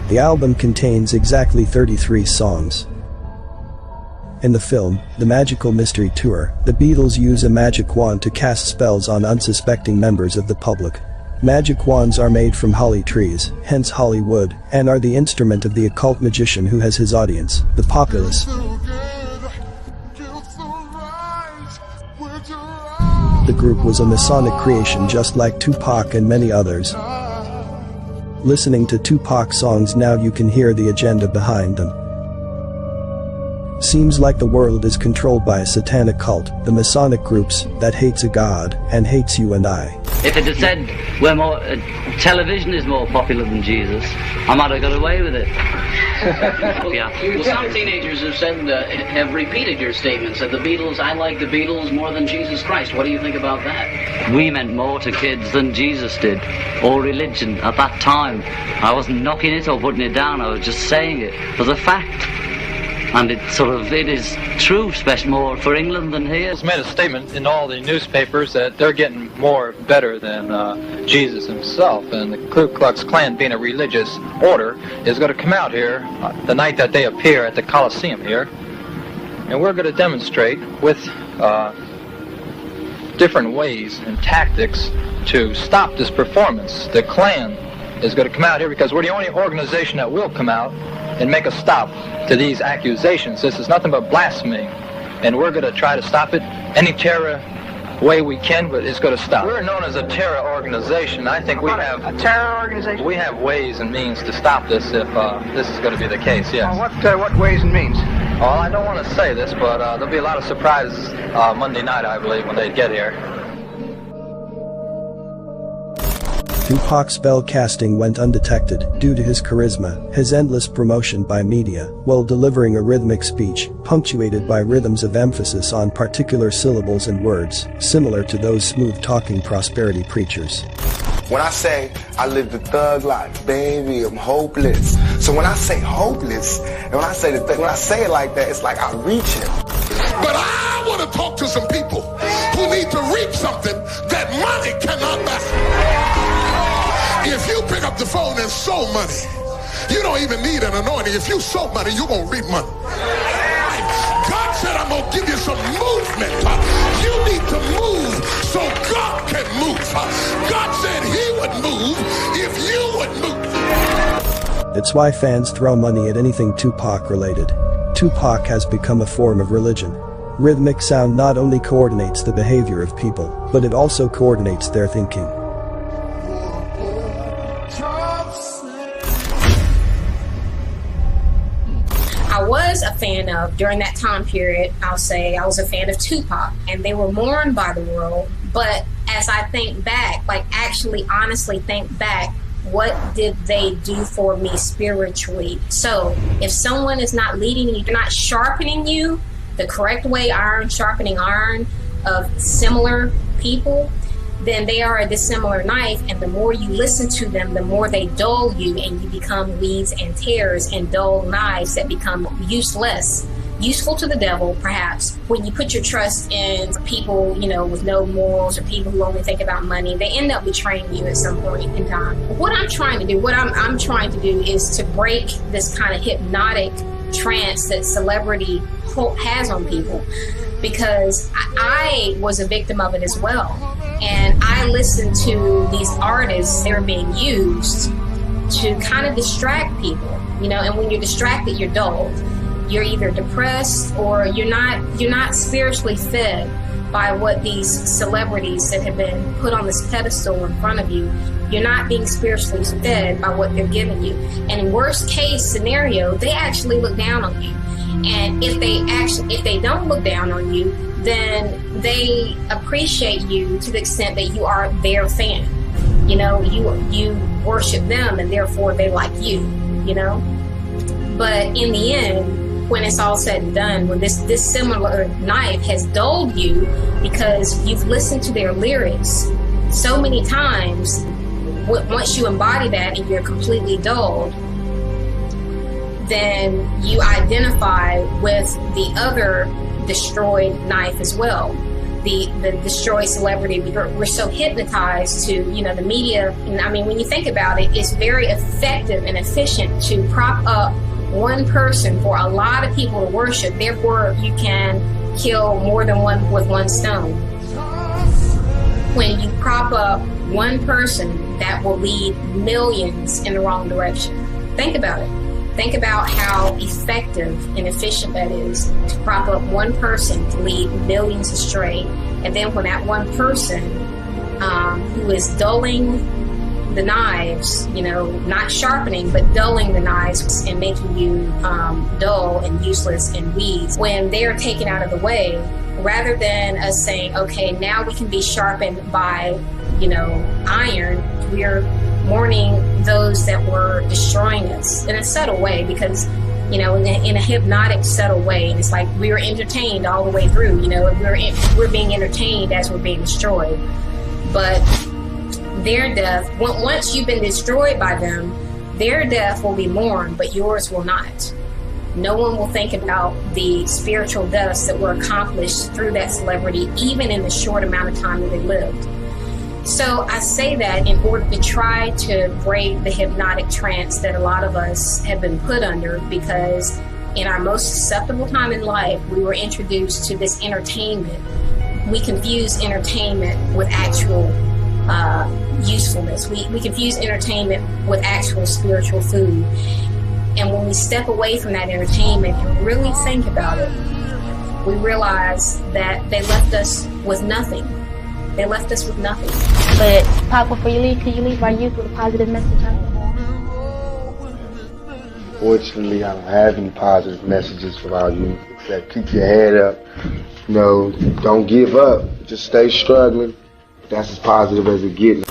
The album contains exactly 33 songs. In the film, The Magical Mystery Tour, the Beatles use a magic wand to cast spells on unsuspecting members of the public. Magic wands are made from holly trees, hence Hollywood, and are the instrument of the occult magician who has his audience, the populace. The group was a Masonic creation just like Tupac and many others. Listening to Tupac songs now you can hear the agenda behind them. Seems like the world is controlled by a satanic cult, the Masonic groups, that hates a god, and hates you and I. If it had said television is more popular than Jesus, I might have got away with it. Yeah. Well, some teenagers have repeated your statements that the Beatles, I like the Beatles more than Jesus Christ. What do you think about that? We meant more to kids than Jesus did, or religion at that time. I wasn't knocking it or putting it down, I was just saying it as a fact. And it is true, especially more for England than here. It's made a statement in all the newspapers that they're getting more better than Jesus himself, and the Ku Klux Klan, being a religious order, is going to come out here the night that they appear at the Coliseum here, and we're going to demonstrate with different ways and tactics to stop this performance. The Klan is going to come out here because we're the only organization that will come out and make a stop to these accusations. This is nothing but blasphemy, and we're going to try to stop it. Any terror way we can, but it's going to stop. We're known as a terror organization. I think we have a terror organization. We have ways and means to stop this if this is going to be the case. Yes. What ways and means? Well, I don't want to say this, but there'll be a lot of surprises Monday night, I believe, when they get here. Tupac's spell casting went undetected due to his charisma, his endless promotion by media, while delivering a rhythmic speech, punctuated by rhythms of emphasis on particular syllables and words, similar to those smooth-talking prosperity preachers. When I say I live the thug life, baby, I'm hopeless. So when I say hopeless, and when I say when I say it like that, it's like I reach him. But I want to talk to some people who need to reap something that money cannot buy. If you pick up the phone and sow money, you don't even need an anointing. If you sow money, you're going to reap money. God said, I'm going to give you some movement. You need to move so God can move. God said he would move if you would move. It's why fans throw money at anything Tupac related. Tupac has become a form of religion. Rhythmic sound not only coordinates the behavior of people, but it also coordinates their thinking. I was a fan of, during that time period, I'll say I was a fan of Tupac, and they were mourned by the world. But as I think back, like actually honestly think back, what did they do for me spiritually? So if someone is not leading you, they're not sharpening you the correct way, iron sharpening iron, of similar people, then they are a dissimilar knife, and the more you listen to them, the more they dull you, and you become weeds and tares and dull knives that become useless. Useful to the devil, perhaps, when you put your trust in people, you know, with no morals, or people who only think about money. They end up betraying you at some point in time. What I'm trying to do, I'm trying to do is to break this kind of hypnotic trance that celebrity has on people, because I was a victim of it as well. And I listened to these artists, they were being used to kind of distract people, you know, and when you're distracted, you're dulled. You're either depressed or you're not spiritually fed by what these celebrities that have been put on this pedestal in front of you. You're not being spiritually fed by what they're giving you. And in worst case scenario, they actually look down on you. And if they don't look down on you, then they appreciate you to the extent that you are their fan. You know, you worship them, and therefore they like you, you know? But in the end, when it's all said and done, when this similar knife has dulled you because you've listened to their lyrics so many times, once you embody that and you're completely dulled, then you identify with the other destroyed knife as well, the destroyed celebrity. We're so hypnotized to, you know, the media. And I mean, when you think about it, it's very effective and efficient to prop up one person for a lot of people to worship. Therefore, you can kill more than one with one stone. When you prop up one person, that will lead millions in the wrong direction. Think about it. Think about how effective and efficient that is to prop up one person to lead millions astray. And then when that one person who is dulling the knives, you know, not sharpening, but dulling the knives and making you dull and useless and weeds, when they're taken out of the way, rather than us saying, okay, now we can be sharpened by, you know, iron, we're mourning those that were destroying us in a subtle way, because, you know, in a hypnotic, subtle way. And it's like we were entertained all the way through, you know, we're being entertained as we're being destroyed. But their death, once you've been destroyed by them, their death will be mourned, but yours will not. No one will think about the spiritual deaths that were accomplished through that celebrity, even in the short amount of time that they lived. So I say that in order to try to break the hypnotic trance that a lot of us have been put under, because in our most susceptible time in life, we were introduced to this entertainment. We confuse entertainment with actual usefulness. We confuse entertainment with actual spiritual food. And when we step away from that entertainment and really think about it, we realize that they left us with nothing. They left us with nothing. But Pop, before you leave, can you leave our youth with a positive message on it? Fortunately, I don't have any positive messages for our youth except keep your head up. You know, don't give up. Just stay struggling. That's as positive as it gets.